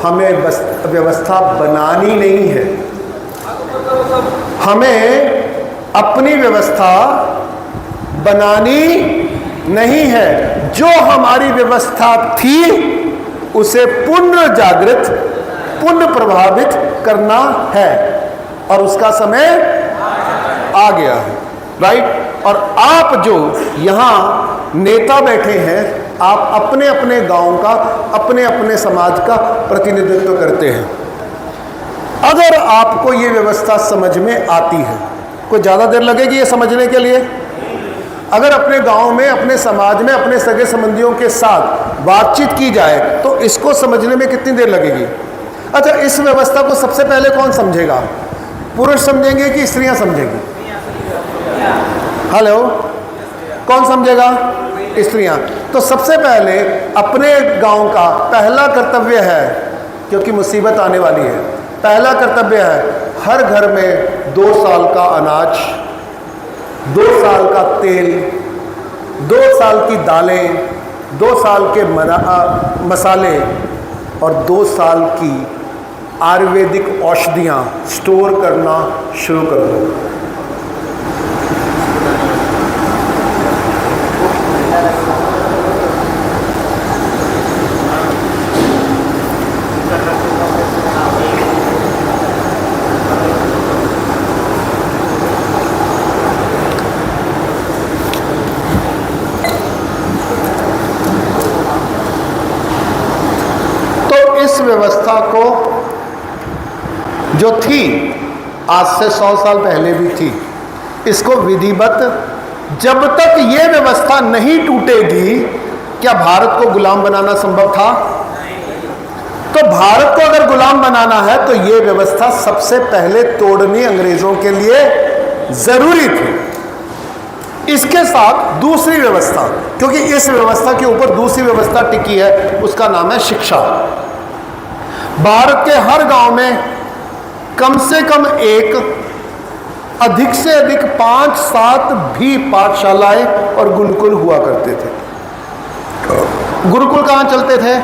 हमें बस व्यवस्था बनानी नहीं है, हमें अपनी व्यवस्था बनानी नहीं है। जो हमारी व्यवस्था थी उसे पुनर्जागृत, पुनः प्रभावित करना है और उसका समय आ गया है। राइट? और आप जो यहाँ नेता बैठे हैं, आप अपने अपने गांव का, अपने अपने समाज का प्रतिनिधित्व करते हैं। अगर आपको ये व्यवस्था समझ में आती है, कोई ज़्यादा देर लगेगी ये समझने के लिए? अगर अपने गांव में, अपने समाज में, अपने सगे संबंधियों के साथ बातचीत की जाए तो इसको समझने में कितनी देर लगेगी? अच्छा, इस व्यवस्था को सबसे पहले कौन समझेगा? पुरुष समझेंगे कि स्त्रियां समझेंगी? हेलो? कौन समझेगा? स्त्रियां। तो सबसे पहले अपने गांव का पहला कर्तव्य है, क्योंकि मुसीबत आने वाली है, पहला कर्तव्य है हर घर में 2 साल का अनाज, 2 साल का तेल, 2 साल की दालें, 2 साल के मसाले और 2 साल की आयुर्वेदिक औषधियाँ स्टोर करना शुरू कर दो। इस व्यवस्था को जो थी आज से 100 साल पहले भी थी, इसको विधिवत, जब तक ये व्यवस्था नहीं टूटेगी, क्या भारत को गुलाम बनाना संभव था? तो भारत को अगर गुलाम बनाना है तो ये व्यवस्था सबसे पहले तोड़नी अंग्रेजों के लिए जरूरी थी। इसके साथ दूसरी व्यवस्था, क्योंकि इस व्यवस्था के ऊपर दूसरी व्यवस्था टिकी है, उसका नाम है शिक्षा। भारत के हर गांव में कम से कम एक, अधिक से अधिक 5-7 भी पाठशालाएं और गुरुकुल हुआ करते थे। गुरुकुल कहां चलते थे?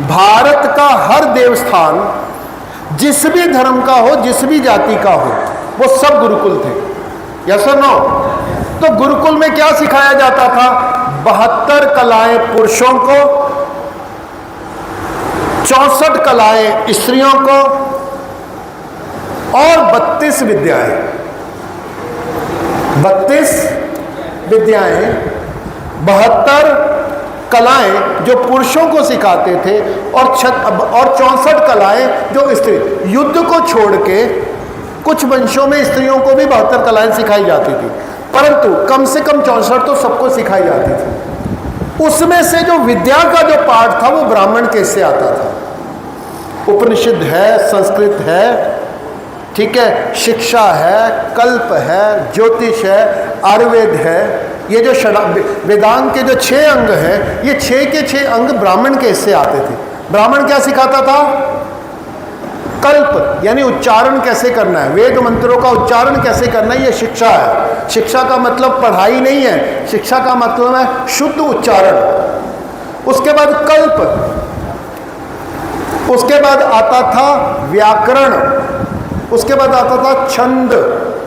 भारत का हर देवस्थान जिस भी धर्म का हो, जिस भी जाति का हो, वो सब गुरुकुल थे। यस और नो? तो गुरुकुल में क्या सिखाया जाता था? 72 कलाएं पुरुषों को, 64 कलाएं स्त्रियों को और 32 विद्याएं। 32 विद्याएं, 72 कलाएं जो पुरुषों को सिखाते थे और 64 कलाएं जो स्त्री। युद्ध को छोड़ के कुछ वंशों में स्त्रियों को भी 72 कलाएं सिखाई जाती थी, परंतु कम से कम 64 तो सबको सिखाई जाती थी। उसमें से जो विद्या का जो पाठ था वो ब्राह्मण कैसे आता था? उपनिषद है, संस्कृत है, ठीक है, शिक्षा है, कल्प है, ज्योतिष है, आयुर्वेद है। ये जो वेदांत के जो 6 अंग हैं, ये 6 के 6 अंग ब्राह्मण कैसे आते थे? ब्राह्मण क्या सिखाता था? कल्प यानी उच्चारण कैसे करना है, वेद मंत्रों का उच्चारण कैसे करना है, ये शिक्षा है। शिक्षा का मतलब पढ़ाई नहीं है, शिक्षा का मतलब है शुद्ध उच्चारण। उसके बाद कल्प, उसके बाद आता था व्याकरण, उसके बाद आता था छंद,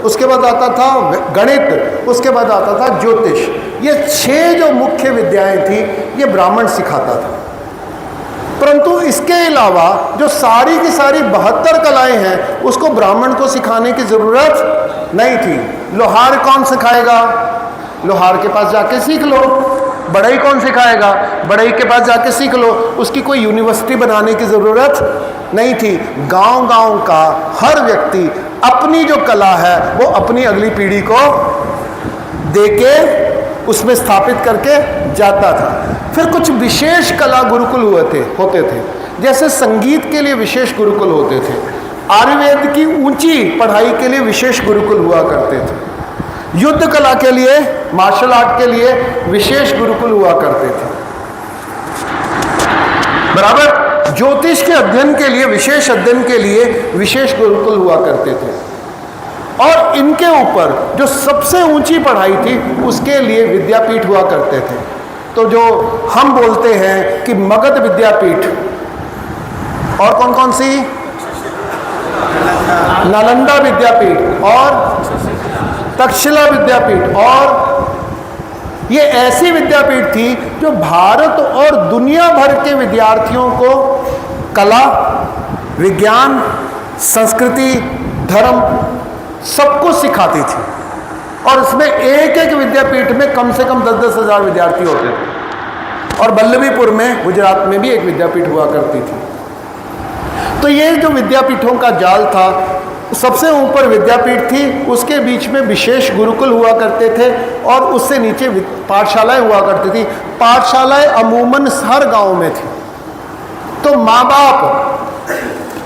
उसके बाद आता था गणित, उसके बाद आता था ज्योतिष। ये 6 जो मुख्य विद्याएं थी ये ब्राह्मण सिखाता था। परंतु इसके अलावा जो सारी की सारी 72 कलाएं हैं उसको ब्राह्मण को सिखाने की जरूरत नहीं थी। लोहार कौन सिखाएगा? लोहार के पास जाके सीख लो। बढ़ई कौन सिखाएगा? बढ़ई के पास जाके सीख लो। उसकी कोई यूनिवर्सिटी बनाने की जरूरत नहीं थी। गांव गांव का हर व्यक्ति अपनी जो कला है वो अपनी अगली पीढ़ी को देके उसमें स्थापित करके जाता था। फिर कुछ विशेष कला गुरुकुल होते थे, जैसे संगीत के लिए विशेष गुरुकुल होते थे, आयुर्वेद की ऊंची पढ़ाई के लिए विशेष गुरुकुल हुआ करते थे, युद्ध कला के लिए, मार्शल आर्ट के लिए विशेष गुरुकुल हुआ करते थे, बराबर। ज्योतिष के अध्ययन के लिए, विशेष अध्ययन के लिए विशेष गुरुकुल हुआ करते थे। और इनके ऊपर जो सबसे ऊंची पढ़ाई थी उसके लिए विद्यापीठ हुआ करते थे। तो जो हम बोलते हैं कि मगध विद्यापीठ, और कौन कौन सी? नालंदा विद्यापीठ और तक्षशिला विद्यापीठ, और ये ऐसी विद्यापीठ थी जो भारत और दुनिया भर के विद्यार्थियों को कला, विज्ञान, संस्कृति, धर्म सबको सिखाती थी। और इसमें एक एक विद्यापीठ में कम से कम 10-10 हजार विद्यार्थी होते थे। और वल्लभीपुर में, गुजरात में भी एक विद्यापीठ हुआ करती थी। तो ये जो विद्यापीठों का जाल था, सबसे ऊपर विद्यापीठ थी, उसके बीच में विशेष गुरुकुल हुआ करते थे और उससे नीचे पाठशालाएं हुआ करती थी। पाठशालाएं अमूमन हर गांव में थी। तो माँ बाप,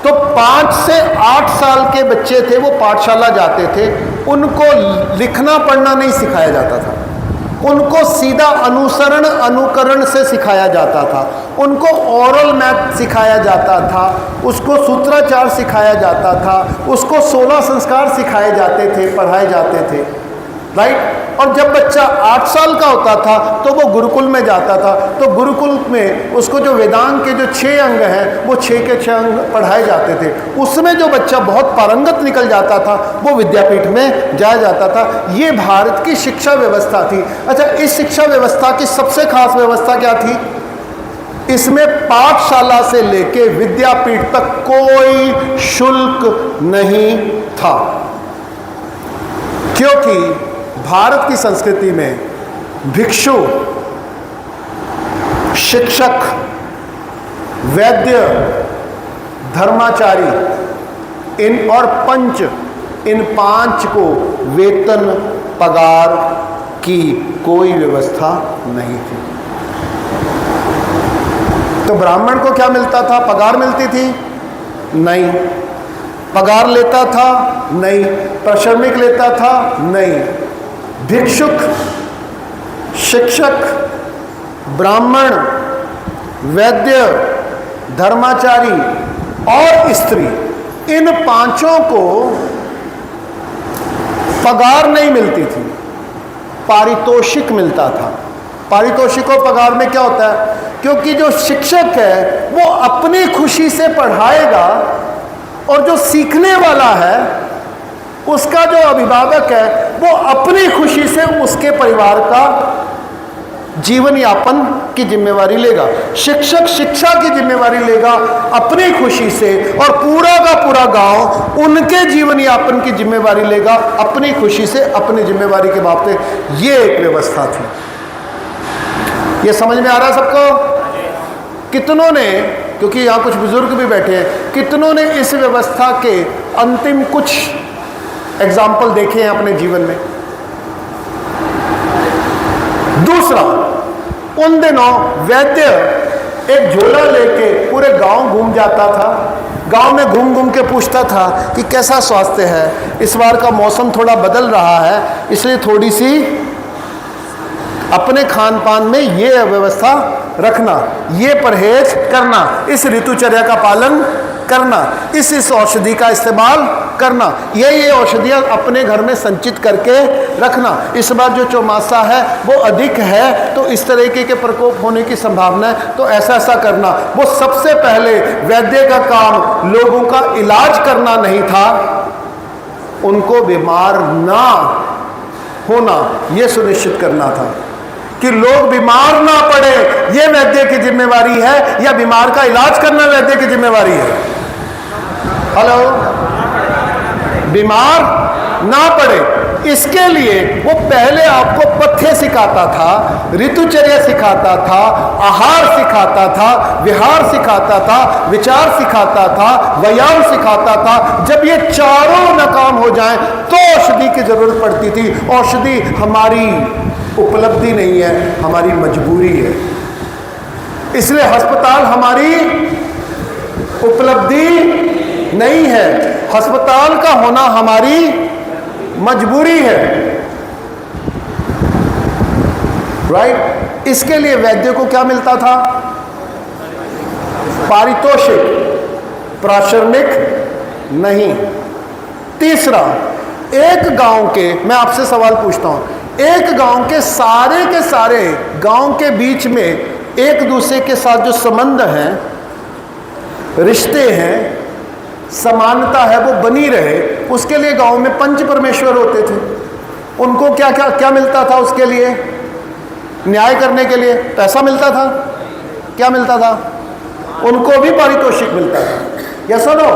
तो 5 से 8 साल के बच्चे थे वो पाठशाला जाते थे, उनको लिखना पढ़ना नहीं सिखाया जाता था। उनको सीधा अनुसरण अनुकरण से सिखाया जाता था, उनको ओरल मैथ सिखाया जाता था, उसको सूत्राचार सिखाया जाता था, उसको 16 संस्कार सिखाए जाते थे, पढ़ाए जाते थे, राइट। और जब बच्चा 8 साल का होता था तो वो गुरुकुल में जाता था, तो गुरुकुल में उसको जो वेदांत के जो 6 अंग हैं वो 6 के 6 अंग पढ़ाए जाते थे। उसमें जो बच्चा बहुत पारंगत निकल जाता था वो विद्यापीठ में जाया जाता था। ये भारत की शिक्षा व्यवस्था थी। अच्छा, इस शिक्षा व्यवस्था की सबसे खास व्यवस्था क्या थी? इसमें पाठशाला से लेके विद्यापीठ तक कोई शुल्क नहीं था, क्योंकि भारत की संस्कृति में भिक्षु, शिक्षक, वैद्य, धर्माचारी इन और पंच, इन 5 को वेतन पगार की कोई व्यवस्था नहीं थी। तो ब्राह्मण को क्या मिलता था? पगार मिलती थी? नहीं। पगार लेता था? नहीं। प्रश्रमिक लेता था? नहीं। भिक्षुक, शिक्षक, ब्राह्मण, वैद्य, धर्माचारी और स्त्री, इन 5 को पगार नहीं मिलती थी, पारितोषिक मिलता था। पारितोषिक और पगार में क्या होता है? क्योंकि जो शिक्षक है वो अपनी खुशी से पढ़ाएगा और जो सीखने वाला है उसका जो अभिभावक है वो अपनी खुशी से उसके परिवार का जीवन यापन की जिम्मेवारी लेगा। शिक्षक शिक्षा की जिम्मेवारी लेगा अपनी खुशी से, और पूरा का पूरा गांव उनके जीवन यापन की जिम्मेवारी लेगा अपनी खुशी से, अपनी जिम्मेवारी के बाप पे। ये एक व्यवस्था थी। ये समझ में आ रहा है सबको? कितनों ने, क्योंकि यहाँ कुछ बुजुर्ग भी बैठे हैं, कितनों ने इस व्यवस्था के अंतिम कुछ एग्जाम्पल देखे हैं अपने जीवन में? दूसरा, उन दिनों वैद्य एक झोला लेके पूरे गांव घूम जाता था, गांव में घूम घूम के पूछता था कि कैसा स्वास्थ्य है, इस बार का मौसम थोड़ा बदल रहा है, इसलिए थोड़ी सी अपने खान पान में ये व्यवस्था रखना, ये परहेज करना, इस ऋतुचर्या का पालन करना, इस औषधि का इस्तेमाल करना, ये औषधियाँ अपने घर में संचित करके रखना। इस बार जो चौमासा है वो अधिक है तो इस तरीके के प्रकोप होने की संभावना है, तो ऐसा ऐसा करना। वो सबसे पहले वैद्य का काम लोगों का इलाज करना नहीं था, उनको बीमार ना होना ये सुनिश्चित करना था कि लोग बीमार ना पड़े। ये वैद्य की जिम्मेवारी है, या बीमार का इलाज करना वैद्य की जिम्मेवारी है? हेलो, बीमार ना पड़े इसके लिए वो पहले आपको पथ्य सिखाता था, ऋतुचर्या सिखाता था, आहार सिखाता था, विहार सिखाता था, विचार सिखाता था, व्यायाम सिखाता था। जब ये चारों नाकाम हो जाएं तो औषधि की जरूरत पड़ती थी। औषधि हमारी उपलब्धि नहीं है, हमारी मजबूरी है। इसलिए अस्पताल हमारी उपलब्धि नहीं है, अस्पताल का होना हमारी मजबूरी है, राइट। इसके लिए वैद्य को क्या मिलता था? पारितोषिक, प्राशर्मिक नहीं। तीसरा, एक गांव के, मैं आपसे सवाल पूछता हूं, एक गांव के सारे गांव के बीच में एक दूसरे के साथ जो संबंध हैं, रिश्ते हैं, समानता है, वो बनी रहे, उसके लिए गांव में पंच परमेश्वर होते थे। उनको क्या क्या क्या मिलता था? उसके लिए न्याय करने के लिए पैसा मिलता था। क्या मिलता था? उनको भी पारितोषिक मिलता था। या सुनो,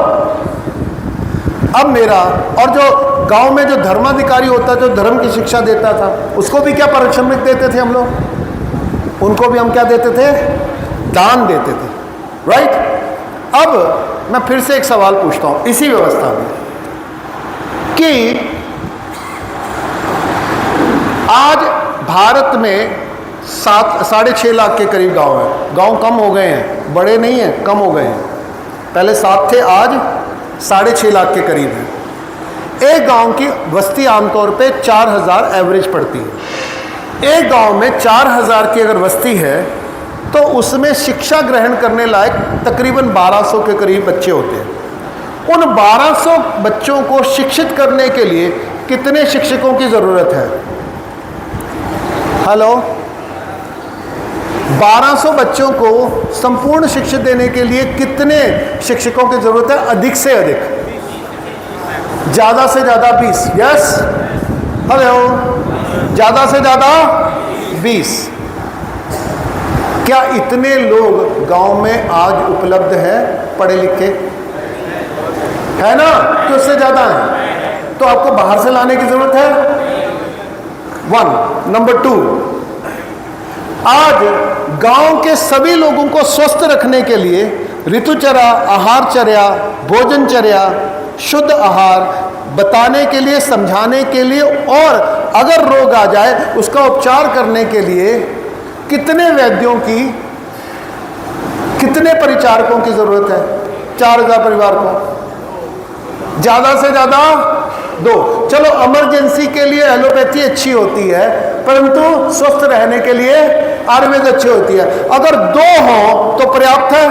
अब मेरा और जो गांव में जो धर्माधिकारी होता, जो धर्म की शिक्षा देता था, उसको भी क्या पारिश्रमिक देते थे हम लोग? उनको भी हम क्या देते थे? दान देते थे, राइट। अब मैं फिर से एक सवाल पूछता हूं इसी व्यवस्था में कि आज भारत में 7.5 लाख के करीब गांव हैं। गांव कम हो गए हैं, बड़े नहीं हैं, कम हो गए हैं। पहले 7 थे, आज 6.5 लाख के करीब हैं। एक गांव की बस्ती आमतौर पे 4000 एवरेज पड़ती है। एक गांव में 4000 की अगर बस्ती है तो उसमें शिक्षा ग्रहण करने लायक तकरीबन 1200 के करीब बच्चे होते हैं। उन 1200 बच्चों को शिक्षित करने के लिए कितने शिक्षकों की ज़रूरत है? हेलो, 1200 बच्चों को संपूर्ण शिक्षा देने के लिए कितने शिक्षकों की ज़रूरत है? अधिक से अधिक, ज़्यादा से ज़्यादा 20। यस, हेलो, ज़्यादा से ज़्यादा 20। क्या इतने लोग गांव में आज उपलब्ध हैं पढ़े लिखे? है ना, कि उससे ज़्यादा है? तो आपको बाहर से लाने की ज़रूरत है। 1 नंबर 2, आज गांव के सभी लोगों को स्वस्थ रखने के लिए ऋतुचर्या, आहारचर्या, भोजनचर्या, शुद्ध आहार बताने के लिए, समझाने के लिए, और अगर रोग आ जाए उसका उपचार करने के लिए कितने वैद्यों की, कितने परिचारकों की जरूरत है? 4000 परिवार को, ज्यादा से ज्यादा 2। चलो, इमरजेंसी के लिए एलोपैथी अच्छी होती है, परंतु स्वस्थ रहने के लिए आयुर्वेद अच्छी होती है। अगर 2 हो तो पर्याप्त है।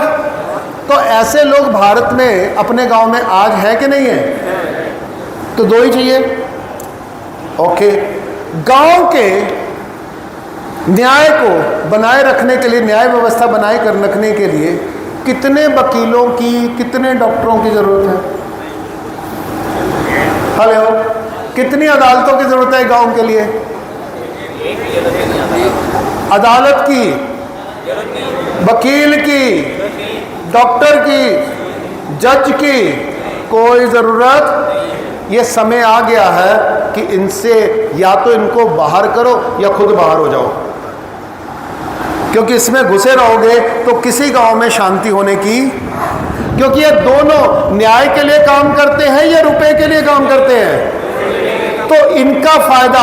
तो ऐसे लोग भारत में अपने गांव में आज है कि नहीं है? तो 2 ही चाहिए। ओके, गांव के न्याय को बनाए रखने के लिए, न्याय व्यवस्था बनाए कर रखने के लिए कितने वकीलों की, कितने डॉक्टरों की जरूरत है? हेलो, कितनी अदालतों की जरूरत है गांव के लिए? अदालत की, वकील की, डॉक्टर की, जज की कोई जरूरत। ये समय आ गया है कि इनसे या तो इनको बाहर करो या खुद बाहर हो जाओ, क्योंकि इसमें घुसे रहोगे तो किसी गांव में शांति होने की, क्योंकि ये दोनों न्याय के लिए काम करते हैं या रुपए के लिए काम करते हैं। तो इनका फायदा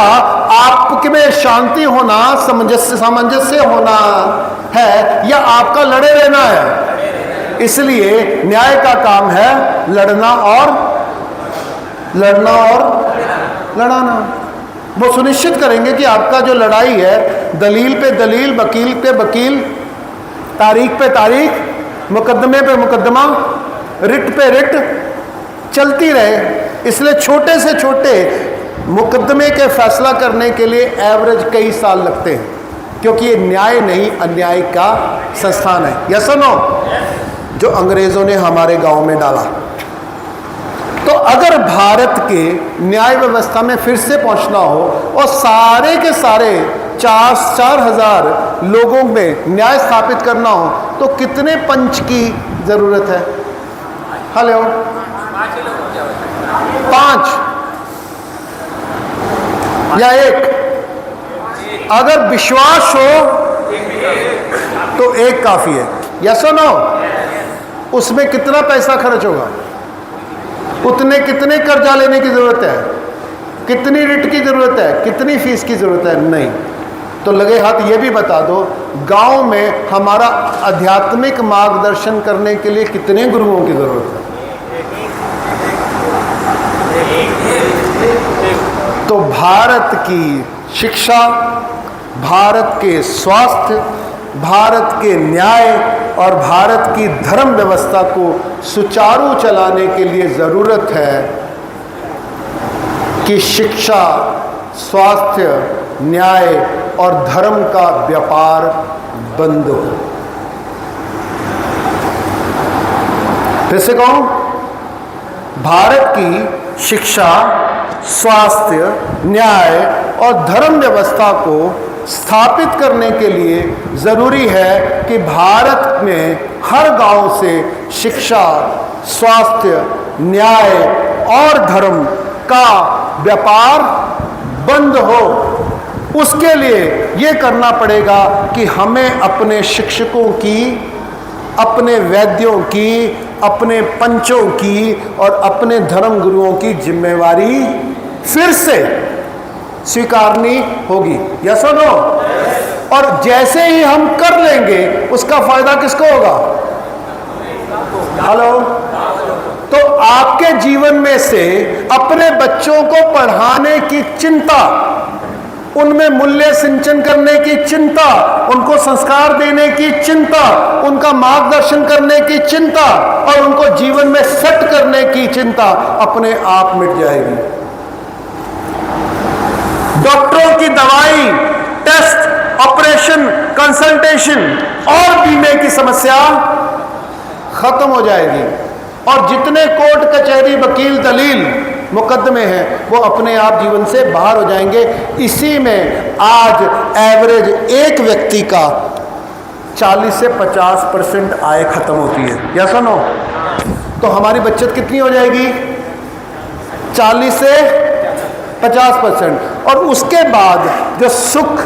आपके में शांति होना, सामंजस्य होना है या आपका लड़े रहना है। इसलिए न्याय का काम है लड़ना और लड़ाना। वो सुनिश्चित करेंगे कि आपका जो लड़ाई है दलील पे दलील, वकील पे वकील, तारीख पे तारीख, मुकदमे पे मुकदमा, रिट पे रिट चलती रहे। इसलिए छोटे से छोटे मुकदमे के फैसला करने के लिए एवरेज कई साल लगते हैं, क्योंकि ये न्याय नहीं अन्याय का संस्थान है। यस और नो? जो अंग्रेजों ने हमारे गांव में डाला। तो अगर भारत के न्याय व्यवस्था में फिर से पहुंचना हो और सारे के सारे 4,000 लोगों में न्याय स्थापित करना हो तो कितने पंच की जरूरत है? हेलो, 5 या 1? अगर विश्वास हो तो 1 काफी है। यस और नो? उसमें कितना पैसा खर्च होगा? उतने कितने कर्जा लेने की जरूरत है? कितनी रिट की जरूरत है? कितनी फीस की जरूरत है? नहीं। तो लगे हाथ ये भी बता दो, गांव में हमारा आध्यात्मिक मार्गदर्शन करने के लिए कितने गुरुओं की जरूरत है? तो भारत की शिक्षा, भारत के स्वास्थ्य, भारत के न्याय और भारत की धर्म व्यवस्था को सुचारू चलाने के लिए ज़रूरत है कि शिक्षा, स्वास्थ्य, न्याय और धर्म का व्यापार बंद हो। फिर से कहूं, भारत की शिक्षा, स्वास्थ्य, न्याय और धर्म व्यवस्था को स्थापित करने के लिए ज़रूरी है कि भारत में हर गांव से शिक्षा, स्वास्थ्य, न्याय और धर्म का व्यापार बंद हो। उसके लिए ये करना पड़ेगा कि हमें अपने शिक्षकों की, अपने वैद्यों की, अपने पंचों की और अपने धर्म गुरुओं की जिम्मेवारी फिर से स्वीकारनी होगी। यस और नो? और जैसे ही हम कर लेंगे उसका फायदा किसको होगा? हेलो? तो आपके जीवन में से अपने बच्चों को पढ़ाने की चिंता उनमें मूल्य सिंचन करने की चिंता, उनको संस्कार देने की चिंता, उनका मार्गदर्शन करने की चिंता और उनको जीवन में सेट करने की चिंता अपने आप मिट जाएगी। डॉक्टरों की दवाई, टेस्ट, ऑपरेशन, कंसल्टेशन और बीमे की समस्या खत्म हो जाएगी और जितने कोर्ट कचहरी वकील दलील मुकदमे हैं वो अपने आप जीवन से बाहर हो जाएंगे। इसी में आज एवरेज एक व्यक्ति का 40 से 50% आय खत्म होती है, या सुनो, तो हमारी बचत कितनी हो जाएगी? 40 से 50%। और उसके बाद जो सुख,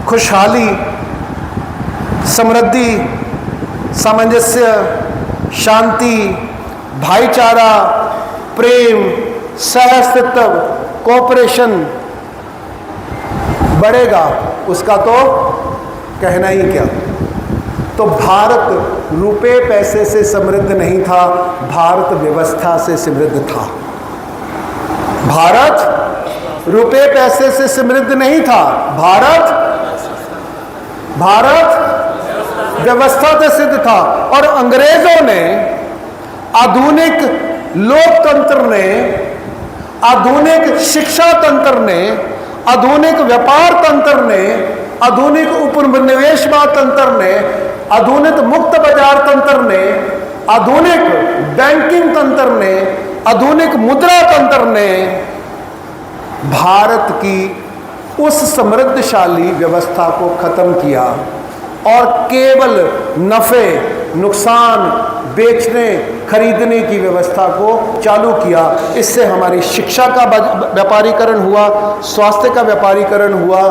खुशहाली, समृद्धि, सामंजस्य, शांति, भाईचारा, प्रेम, सहअस्तित्व, कोऑपरेशन बढ़ेगा, उसका तो कहना ही क्या। तो भारत रुपए पैसे से समृद्ध नहीं था, भारत व्यवस्था से समृद्ध था। भारत रुपए पैसे से समृद्ध नहीं था, भारत व्यवस्था से सिद्ध था। और अंग्रेजों ने, आधुनिक लोकतंत्र ने, आधुनिक शिक्षा तंत्र ने, आधुनिक व्यापार तंत्र ने, आधुनिक उपनिवेशवाद तंत्र ने, आधुनिक मुक्त बाजार तंत्र ने, आधुनिक बैंकिंग तंत्र ने, आधुनिक मुद्रा तंत्र ने भारत की उस समृद्धशाली व्यवस्था को खत्म किया और केवल नफे, नुकसान, बेचने, खरीदने की व्यवस्था को चालू किया। इससे हमारी शिक्षा का व्यापारीकरण हुआ, स्वास्थ्य का व्यापारीकरण हुआ,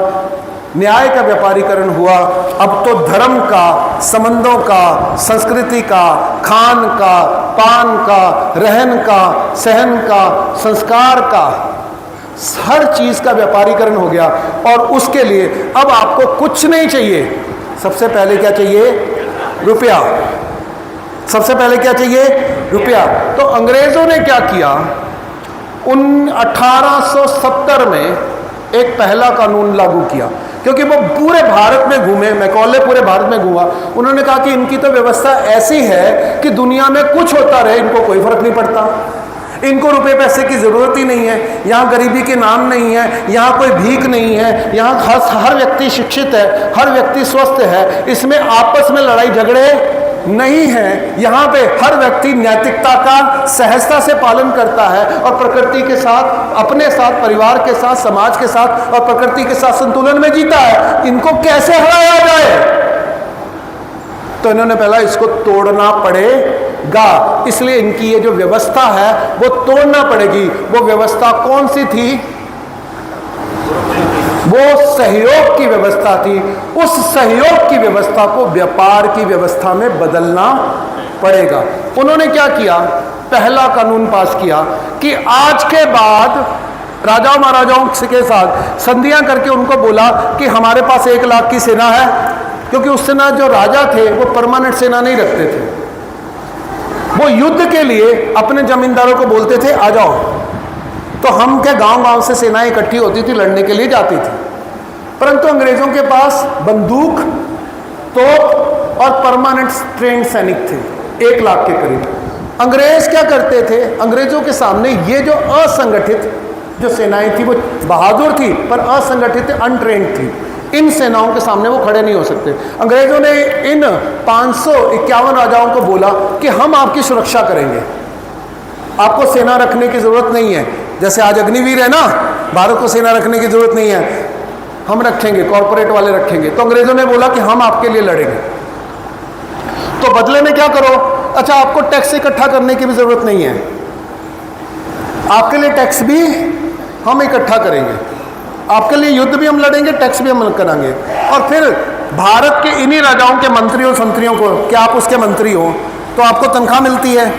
न्याय का व्यापारीकरण हुआ। अब तो धर्म का, संबंधों का, संस्कृति का, खान का, पान का, रहन का, सहन का, संस्कार का, हर चीज का व्यापारीकरण हो गया। और उसके लिए अब आपको कुछ नहीं चाहिए, सबसे पहले क्या चाहिए? रुपया। सबसे पहले क्या चाहिए? रुपया। तो अंग्रेजों ने क्या किया? 1870 में एक पहला कानून लागू किया, क्योंकि वो पूरे भारत में घूमे, मैकॉले पूरे भारत में घूमा। उन्होंने कहा कि इनकी तो व्यवस्था ऐसी है कि दुनिया में कुछ होता रहे, इनको कोई फर्क नहीं पड़ता, इनको रुपए पैसे की जरूरत ही नहीं है, यहाँ गरीबी के नाम नहीं है, यहाँ कोई भीख नहीं है, यहाँ हर व्यक्ति शिक्षित है, हर व्यक्ति स्वस्थ है, इसमें आपस में लड़ाई झगड़े नहीं है, यहाँ पे हर व्यक्ति नैतिकता का सहजता से पालन करता है और प्रकृति के साथ, अपने साथ, परिवार के साथ, समाज के साथ और प्रकृति के साथ संतुलन में जीता है। इनको कैसे हराया जाए? तो इन्होंने पहला इसको तोड़ना पड़ेगा, इसलिए इनकी ये जो व्यवस्था है वो तोड़ना पड़ेगी। वो व्यवस्था कौन सी थी? वो सहयोग की व्यवस्था थी। उस सहयोग की व्यवस्था को व्यापार की व्यवस्था में बदलना पड़ेगा। उन्होंने क्या किया? पहला कानून पास किया कि आज के बाद राजाओं महाराजाओं के साथ संधियां करके उनको बोला कि हमारे पास 1 लाख की सेना है, क्योंकि उस सेना जो राजा थे वो परमानेंट सेना नहीं रखते थे, वो युद्ध के लिए अपने जमींदारों को बोलते थे आ जाओ। तो हम क्या गांव-गांव से सेनाएं इकट्ठी होती थी, लड़ने के लिए जाती थी। परंतु अंग्रेजों के पास बंदूक, तोप और परमानेंट ट्रेंड सैनिक थे 1 लाख के करीब। अंग्रेज क्या करते थे? अंग्रेजों के सामने ये जो असंगठित जो सेनाएं थी वो बहादुर थी पर असंगठित, अनट्रेंड थी। इन सेनाओं के सामने वो खड़े नहीं हो सकते। अंग्रेजों ने इन 551 राजाओं को बोला कि हम आपकी सुरक्षा करेंगे, आपको सेना रखने की जरूरत नहीं है। जैसे आज अग्निवीर है ना, भारत को सेना रखने की जरूरत नहीं है, हम रखेंगे, कॉर्पोरेट वाले रखेंगे। तो अंग्रेजों ने बोला कि हम आपके लिए लड़ेंगे। तो बदले में क्या करो? अच्छा, आपको टैक्स इकट्ठा करने की भी जरूरत नहीं है, आपके लिए टैक्स भी हम इकट्ठा करेंगे, आपके लिए युद्ध भी हम लड़ेंगे, टैक्स भी हम कराएंगे। और फिर भारत के इन्हीं राजाओं के मंत्रियों संतरियों को, क्या आप उसके मंत्री हो तो आपको तनख्वाह मिलती है।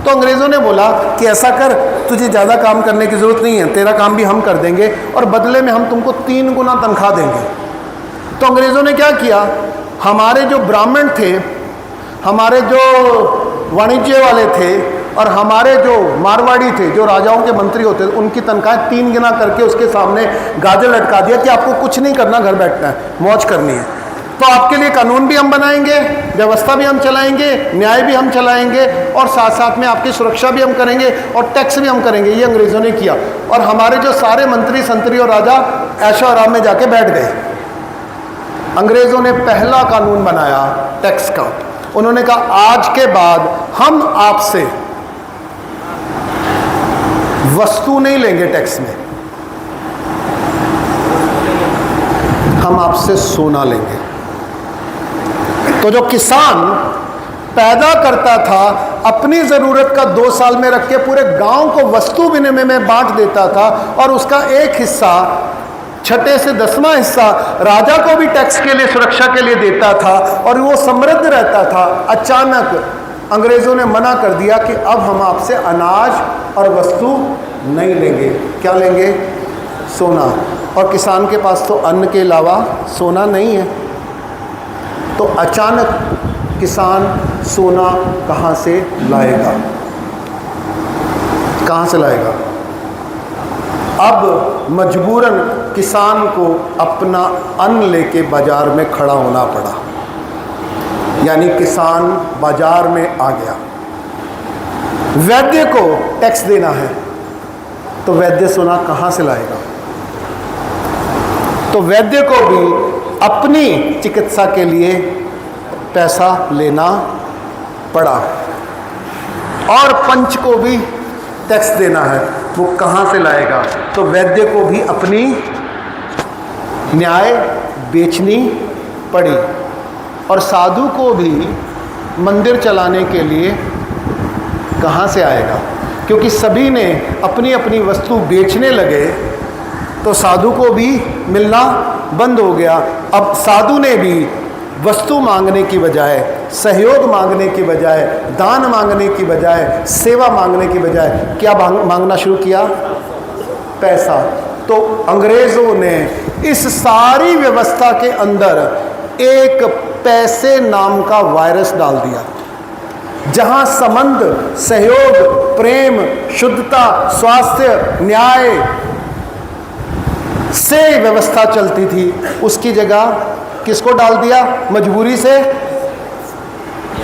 तो अंग्रेजों ने बोला कि ऐसा कर, तुझे ज़्यादा काम करने की ज़रूरत नहीं है, तेरा काम भी हम कर देंगे और बदले में हम तुमको 3 गुना तनख्वाह देंगे। तो अंग्रेज़ों ने क्या किया? हमारे जो ब्राह्मण थे, हमारे जो वाणिज्य वाले थे, और हमारे जो मारवाड़ी थे, जो राजाओं के मंत्री होते थे, उनकी तनख्वाह 3 गुना करके उसके सामने गाजर लटका दिया कि आपको कुछ नहीं करना, घर बैठना है, मौज करनी है। तो आपके लिए कानून भी हम बनाएंगे, व्यवस्था भी हम चलाएंगे, न्याय भी हम चलाएंगे, और साथ साथ में आपकी सुरक्षा भी हम करेंगे और टैक्स भी हम करेंगे। ये अंग्रेज़ों ने किया, और हमारे जो सारे मंत्री संतरी और राजा ऐशो आराम में जाके बैठ गए। अंग्रेज़ों ने पहला कानून बनाया टैक्स का। उन्होंने कहा आज के बाद हम आपसे वस्तु नहीं लेंगे टैक्स में, हम आपसे सोना लेंगे। तो जो किसान पैदा करता था, अपनी ज़रूरत का 2 साल में रख के पूरे गांव को वस्तु विनिमय में बांट देता था, और उसका एक हिस्सा, 6 से 10वां हिस्सा राजा को भी टैक्स के लिए, सुरक्षा के लिए देता था, और वो समृद्ध रहता था। अचानक अंग्रेज़ों ने मना कर दिया कि अब हम आपसे अनाज और वस्तु नहीं लेंगे। क्या लेंगे? सोना। और किसान के पास तो अन्न के अलावा सोना नहीं है। तो अचानक किसान सोना कहाँ से लाएगा? कहाँ से लाएगा? अब मजबूरन किसान को अपना अन्न लेके बाजार में खड़ा होना पड़ा। यानी किसान बाजार में आ गया। वैद्य को टैक्स देना है, तो वैद्य सोना कहाँ से लाएगा? तो वैद्य को भी अपनी चिकित्सा के लिए पैसा लेना पड़ा, और पंच को भी टैक्स देना है, वो कहाँ से लाएगा? तो वैद्य को भी अपनी न्याय बेचनी पड़ी, और साधु को भी मंदिर चलाने के लिए कहाँ से आएगा? क्योंकि सभी ने अपनी अपनी वस्तु बेचने लगे, तो साधु को भी मिलना बंद हो गया। अब साधु ने भी वस्तु मांगने की बजाय, सहयोग मांगने की बजाय, दान मांगने की बजाय, सेवा मांगने की बजाय क्या मांगना शुरू किया? पैसा। तो अंग्रेज़ों ने इस सारी व्यवस्था के अंदर एक पैसे नाम का वायरस डाल दिया, जहां संबंध, सहयोग, प्रेम, शुद्धता, स्वास्थ्य, न्याय से व्यवस्था चलती थी, उसकी जगह किसको डाल दिया? मजबूरी से।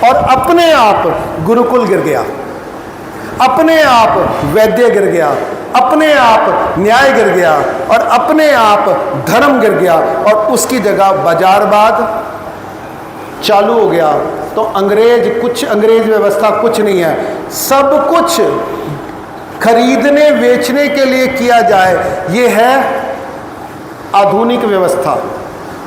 और अपने आप गुरुकुल गिर गया, अपने आप वैद्य गिर गया, अपने आप न्याय गिर गया, और अपने आप धर्म गिर गया, और उसकी जगह बाजारवाद चालू हो गया। तो अंग्रेज व्यवस्था कुछ नहीं है, सब कुछ खरीदने बेचने के लिए किया जाए, ये है आधुनिक व्यवस्था।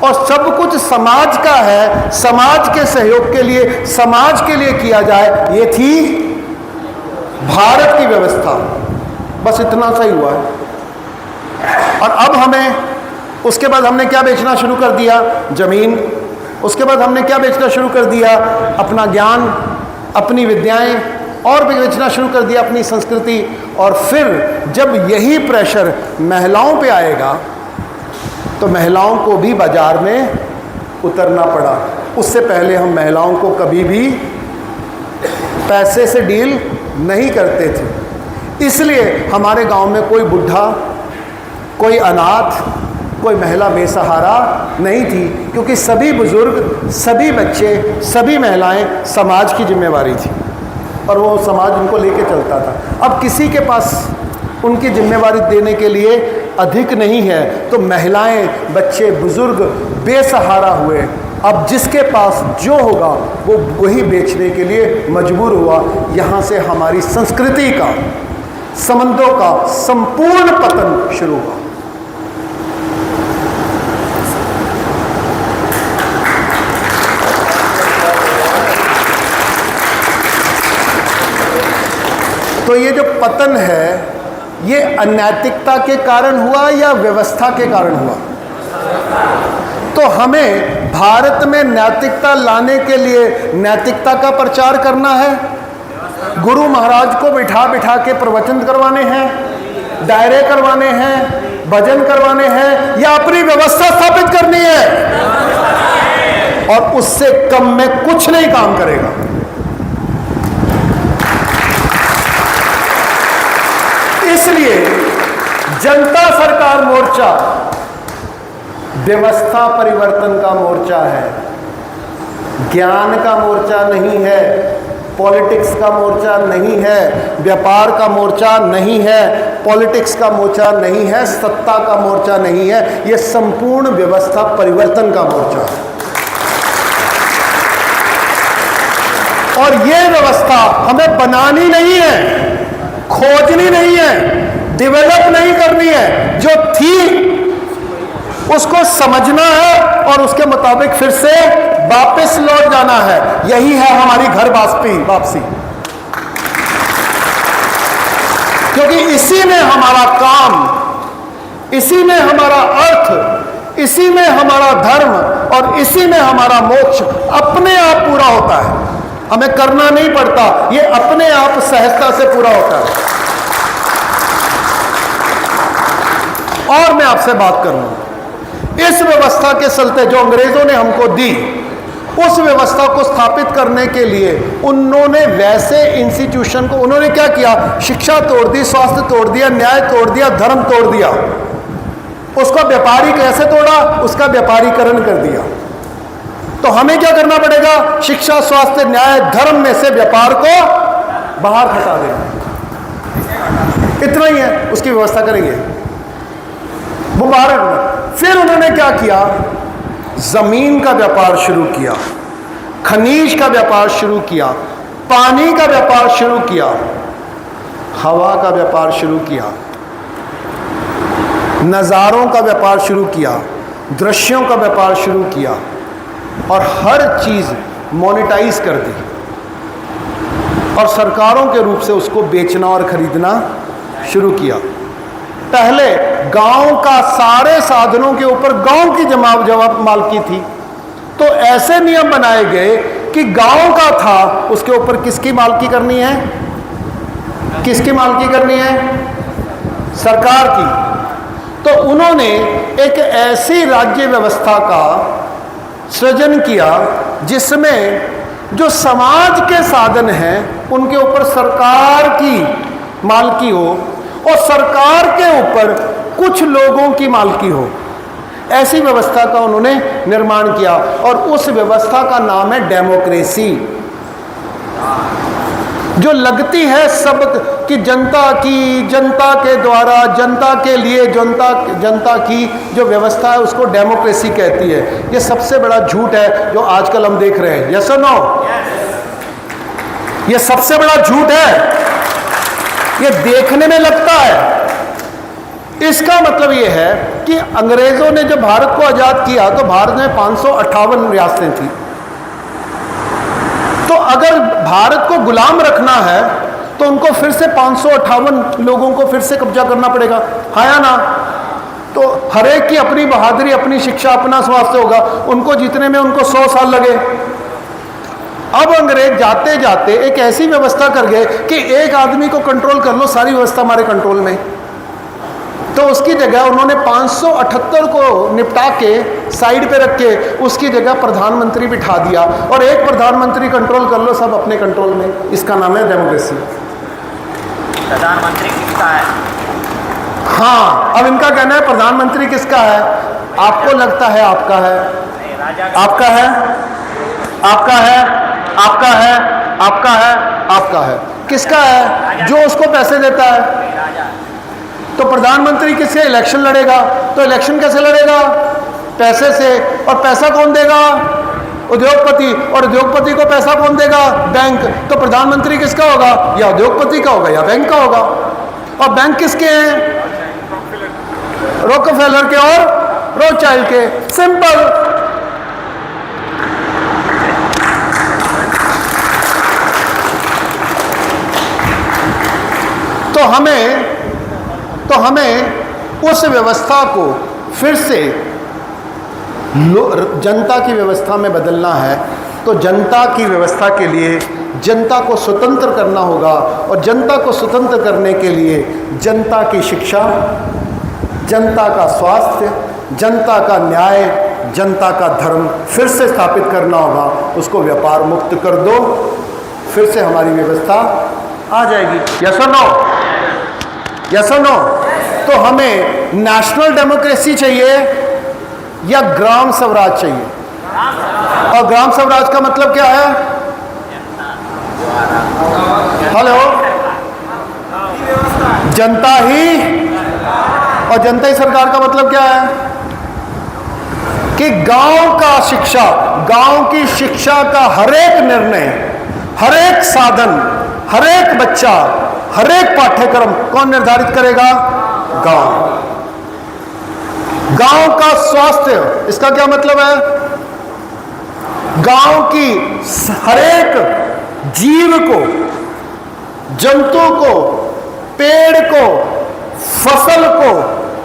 और सब कुछ समाज का है, समाज के सहयोग के लिए, समाज के लिए किया जाए, ये थी भारत की व्यवस्था। बस इतना सा ही हुआ है। और अब हमें, उसके बाद हमने क्या बेचना शुरू कर दिया? जमीन। उसके बाद हमने क्या बेचना शुरू कर दिया? अपना ज्ञान, अपनी विद्याएं, और भी बेचना शुरू कर दिया अपनी संस्कृति। और फिर जब यही प्रेशर महिलाओं पे आएगा, तो महिलाओं को भी बाजार में उतरना पड़ा। उससे पहले हम महिलाओं को कभी भी पैसे से डील नहीं करते थे। इसलिए हमारे गांव में कोई बुढ़ा, कोई अनाथ, कोई महिला बेसहारा नहीं थी, क्योंकि सभी बुजुर्ग, सभी बच्चे, सभी महिलाएं समाज की जिम्मेवारी थी, और वो समाज उनको लेके चलता था। अब किसी के पास उनकी जिम्मेवारी देने के लिए अधिक नहीं है, तो महिलाएं, बच्चे, बुजुर्ग बेसहारा हुए। अब जिसके पास जो होगा वो वही बेचने के लिए मजबूर हुआ। यहाँ से हमारी संस्कृति का, संबंधों का संपूर्ण पतन शुरू हुआ। तो ये जो पतन है, ये अनैतिकता के कारण हुआ या व्यवस्था के कारण हुआ? तो हमें भारत में नैतिकता लाने के लिए नैतिकता का प्रचार करना है, गुरु महाराज को बिठा बिठा के प्रवचन करवाने हैं, डायरे करवाने हैं, भजन करवाने हैं, या अपनी व्यवस्था स्थापित करनी है? और उससे कम में कुछ नहीं काम करेगा। इसलिए जनता सरकार मोर्चा व्यवस्था परिवर्तन का मोर्चा है, ज्ञान का मोर्चा नहीं है, पॉलिटिक्स का मोर्चा नहीं है, व्यापार का मोर्चा नहीं है, पॉलिटिक्स का मोर्चा नहीं है, सत्ता का मोर्चा नहीं है, यह संपूर्ण व्यवस्था परिवर्तन का मोर्चा है। और यह व्यवस्था हमें बनानी नहीं है, खोजनी नहीं है, डेवलप नहीं करनी है, जो थी उसको समझना है और उसके मुताबिक फिर से वापस लौट जाना है। यही है हमारी घर वापसी, क्योंकि इसी में हमारा काम, इसी में हमारा अर्थ, इसी में हमारा धर्म और इसी में हमारा मोक्ष अपने आप पूरा होता है। हमें करना नहीं पड़ता, ये अपने आप सहजता से पूरा होता है। और मैं आपसे बात करूं, इस व्यवस्था के चलते जो अंग्रेजों ने हमको दी, उस व्यवस्था को स्थापित करने के लिए उन्होंने वैसे इंस्टीट्यूशन को, उन्होंने क्या किया, शिक्षा तोड़ दी, स्वास्थ्य तोड़ दिया, न्याय तोड़ दिया, धर्म तोड़ दिया। उसको व्यापारी कैसे तोड़ा, उसका व्यापारीकरण कर दिया। तो हमें क्या करना पड़ेगा, शिक्षा, स्वास्थ्य, न्याय, धर्म में से व्यापार को बाहर हटा देना, इतना ही है, उसकी व्यवस्था करेंगे मुबारक में। फिर उन्होंने क्या किया, जमीन का व्यापार शुरू किया, खनिज का व्यापार शुरू किया, पानी का व्यापार शुरू किया, हवा का व्यापार शुरू किया, नज़ारों का व्यापार शुरू किया, दृश्यों का व्यापार शुरू किया और हर चीज मोनेटाइज कर दी और सरकारों के रूप से उसको बेचना और खरीदना शुरू किया। पहले गांव का सारे साधनों के ऊपर गांव की जवाब मालकी थी, तो ऐसे नियम बनाए गए कि गांव का था उसके ऊपर किसकी मालकी करनी है, किसकी मालकी करनी है, सरकार की। तो उन्होंने एक ऐसी राज्य व्यवस्था का सृजन किया जिसमें जो समाज के साधन हैं उनके ऊपर सरकार की मालकी हो और सरकार के ऊपर कुछ लोगों की मालकी हो। ऐसी व्यवस्था का उन्होंने निर्माण किया और उस व्यवस्था का नाम है डेमोक्रेसी, जो लगती है सब कि जनता के द्वारा, जनता के लिए, जनता की जो व्यवस्था है उसको डेमोक्रेसी कहती है। ये सबसे बड़ा झूठ है जो आजकल हम देख रहे हैं। यस और नो? ये सबसे बड़ा झूठ है। ये देखने में लगता है, इसका मतलब ये है कि अंग्रेजों ने जब भारत को आजाद किया तो भारत में 558 रियासतें थी। तो अगर भारत को गुलाम रखना है तो उनको फिर से 558 लोगों को फिर से कब्जा करना पड़ेगा, है या ना? तो हर एक की अपनी बहादुरी, अपनी शिक्षा, अपना स्वास्थ्य होगा, उनको जीतने में उनको 100 साल लगे। अब अंग्रेज जाते जाते एक ऐसी व्यवस्था कर गए कि एक आदमी को कंट्रोल कर लो, सारी व्यवस्था हमारे कंट्रोल में। तो उसकी जगह उन्होंने 578 को निपटा के साइड पे रख के उसकी जगह प्रधानमंत्री बिठा दिया और एक प्रधानमंत्री कंट्रोल कर लो, सब अपने कंट्रोल में। इसका नाम है डेमोक्रेसी। प्रधानमंत्री किसका है? हाँ, अब इनका कहना है प्रधानमंत्री किसका है। आपको लगता है आपका है, आपका है, आपका है, आपका है, आपका है, आपका है, किसका है? जो उसको पैसे देता है। तो प्रधानमंत्री किससे इलेक्शन लड़ेगा? तो इलेक्शन कैसे लड़ेगा? पैसे से। और पैसा कौन देगा? उद्योगपति। और उद्योगपति को पैसा कौन देगा? बैंक। तो प्रधानमंत्री किसका होगा? या उद्योगपति का होगा या बैंक का होगा। और बैंक किसके हैं? रॉकफेलर के और रोथशाइल्ड के। सिंपल। तो हमें उस व्यवस्था को फिर से जनता की व्यवस्था में बदलना है। तो जनता की व्यवस्था के लिए जनता को स्वतंत्र करना होगा और जनता को स्वतंत्र करने के लिए जनता की शिक्षा, जनता का स्वास्थ्य, जनता का न्याय, जनता का धर्म फिर से स्थापित करना होगा। उसको व्यापार मुक्त कर दो, फिर से हमारी व्यवस्था आ जाएगी। यस और नो? यस और नो? तो हमें नेशनल डेमोक्रेसी चाहिए या ग्राम स्वराज चाहिए? और ग्राम स्वराज का मतलब क्या है? हेलो, जनता ही, और जनता ही सरकार का मतलब क्या है? कि गांव का शिक्षा, गांव की शिक्षा का हर एक निर्णय, हर एक साधन, हर एक बच्चा, हर एक पाठ्यक्रम कौन निर्धारित करेगा? गांव। गांव का स्वास्थ्य, इसका क्या मतलब है? गांव की हर एक जीव को, जंतु को, पेड़ को, फसल को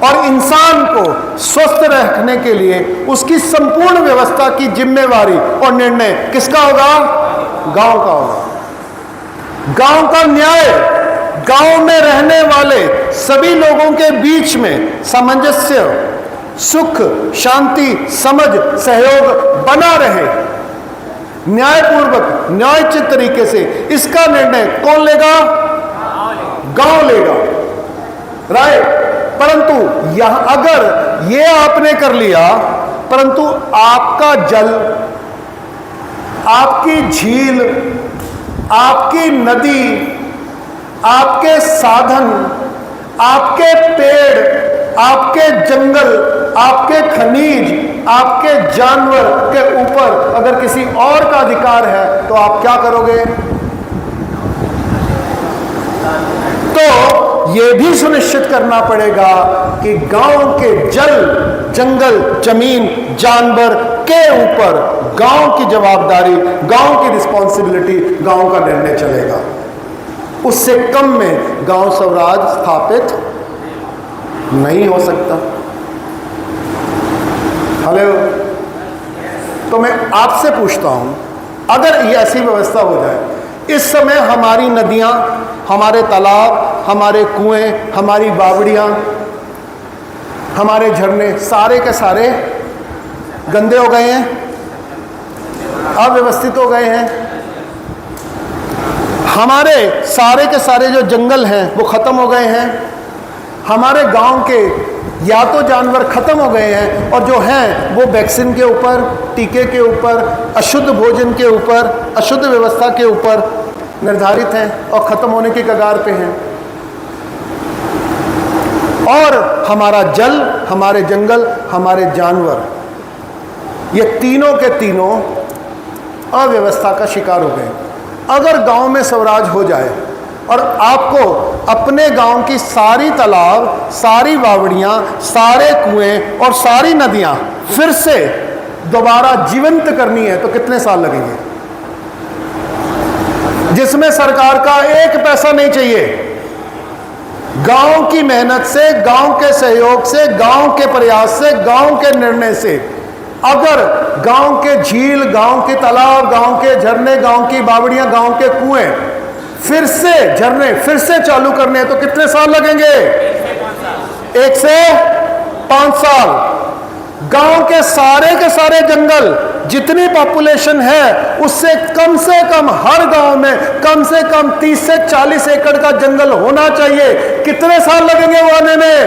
और इंसान को स्वस्थ रखने के लिए उसकी संपूर्ण व्यवस्था की जिम्मेवारी और निर्णय किसका होगा? गांव का होगा। गांव का न्याय, गांव में रहने वाले सभी लोगों के बीच में सामंजस्य, सुख, शांति, समझ, सहयोग बना रहे, न्यायपूर्वक, न्यायोचित तरीके से, इसका निर्णय कौन लेगा? गांव लेगा, राइट। परंतु यहां अगर ये आपने कर लिया, परंतु आपका जल, आपकी झील, आपकी नदी, आपके साधन, आपके पेड़, आपके जंगल, आपके खनिज, आपके जानवर के ऊपर अगर किसी और का अधिकार है तो आप क्या करोगे? तो यह भी सुनिश्चित करना पड़ेगा कि गांव के जल, जंगल, जमीन, जानवर के ऊपर गांव की जवाबदारी, गांव की रिस्पॉन्सिबिलिटी, गांव का निर्णय चलेगा। उससे कम में गांव स्वराज स्थापित नहीं हो सकता। हेलो, तो मैं आपसे पूछता हूं, अगर ये ऐसी व्यवस्था हो जाए, इस समय हमारी नदियां, हमारे तालाब, हमारे कुएं, हमारी बावड़ियां, हमारे झरने सारे के सारे गंदे हो गए हैं, अव्यवस्थित हो गए हैं। हमारे सारे के सारे जो जंगल हैं वो खत्म हो गए हैं। हमारे गांव के या तो जानवर खत्म हो गए हैं और जो हैं वो वैक्सीन के ऊपर, टीके के ऊपर, अशुद्ध भोजन के ऊपर, अशुद्ध व्यवस्था के ऊपर निर्धारित हैं और खत्म होने की कगार पे हैं। और हमारा जल, हमारे जंगल, हमारे जानवर, ये तीनों के तीनों अव्यवस्था का शिकार हो गए। अगर गांव में स्वराज हो जाए और आपको अपने गांव की सारी तालाब, सारी बावड़ियां, सारे कुएं और सारी नदियां फिर से दोबारा जीवंत करनी है तो कितने साल लगेंगे? जिसमें सरकार का एक पैसा नहीं चाहिए। गांव की मेहनत से, गांव के सहयोग से, गांव के प्रयास से, गांव के निर्णय से अगर गांव के झील, गांव के तालाब, गांव के झरने, गांव की बावड़ियां, गांव के कुएं फिर से, झरने फिर से चालू करने हैं तो कितने साल लगेंगे? 1 से 5 साल। गांव के सारे जंगल, जितनी पॉपुलेशन है उससे कम हर गांव में कम से कम 30 से 40 एकड़ का जंगल होना चाहिए। कितने साल लगेंगे वो आने में?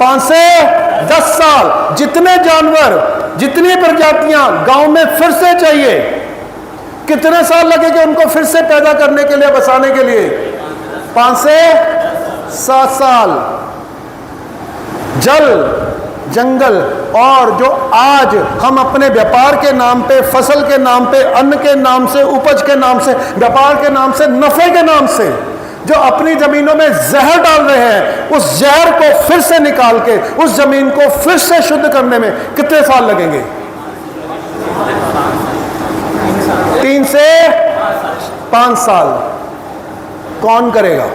5 से 10 साल। जितने जानवर, जितनी प्रजातियां गांव में फिर से चाहिए, कितने साल लगेंगे उनको फिर से पैदा करने के लिए, बसाने के लिए? 5 से 7 साल। जल, जंगल और जो आज हम अपने व्यापार के नाम पे, फसल के नाम पे, अन्न के नाम से, उपज के नाम से, व्यापार के नाम से, नफे के नाम से जो अपनी जमीनों में जहर डाल रहे हैं, उस जहर को फिर से निकाल के उस जमीन को फिर से शुद्ध करने में कितने साल लगेंगे? 3 से 5 साल। कौन करेगा?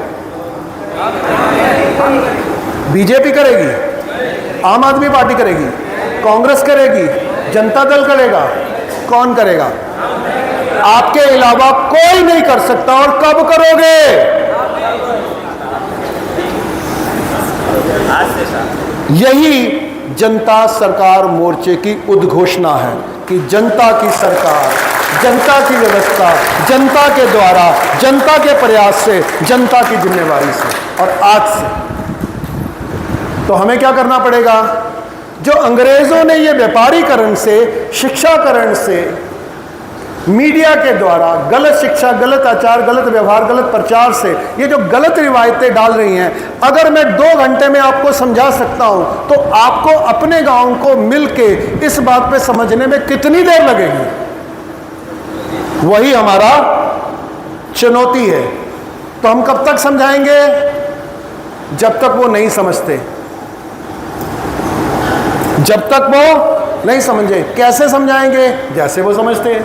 बीजेपी करेगी, आम आदमी पार्टी करेगी, कांग्रेस करेगी, जनता दल करेगा? कौन करेगा? आपके अलावा कोई नहीं कर सकता। और कब करोगे? यही जनता सरकार मोर्चे की उद्घोषणा है कि जनता की सरकार। जनता की व्यवस्था, जनता के द्वारा, जनता के प्रयास से, जनता की जिम्मेवारी से और आज से। तो हमें क्या करना पड़ेगा? जो अंग्रेजों ने ये व्यापारीकरण से, शिक्षाकरण से, मीडिया के द्वारा गलत शिक्षा, गलत आचार, गलत व्यवहार, गलत प्रचार से ये जो गलत रिवायतें डाल रही हैं, अगर मैं 2 घंटे में आपको समझा सकता हूं तो आपको अपने गांव को मिलके इस बात पे समझने में कितनी देर लगेगी? वही हमारा चुनौती है। तो हम कब तक समझाएंगे? जब तक वो नहीं समझते, जब तक वो नहीं समझे। कैसे समझाएंगे? जैसे वो समझते हैं,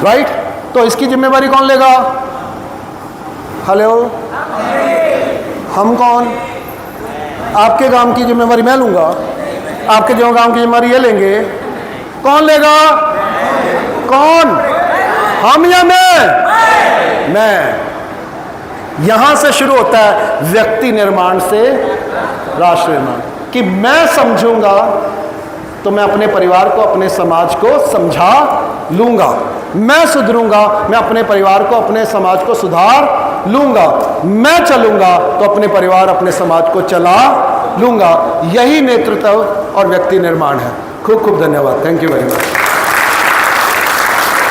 राइट? तो इसकी जिम्मेवारी कौन लेगा? हेलो, हम कौन? आपके गांव की जिम्मेवारी मैं लूंगा, आपके जो गांव की जिम्मेवारी ये लेंगे। कौन लेगा? कौन? हम या मैं? यहां से शुरू होता है व्यक्ति निर्माण से राष्ट्र निर्माण। कि मैं समझूंगा तो मैं अपने परिवार को, अपने समाज को समझा लूंगा। मैं सुधरूंगा, मैं अपने परिवार को, अपने समाज को सुधार लूंगा। मैं चलूंगा तो अपने परिवार, अपने समाज को चला लूंगा। यही नेतृत्व और व्यक्ति निर्माण है। खूब खूब धन्यवाद। Thank you very much.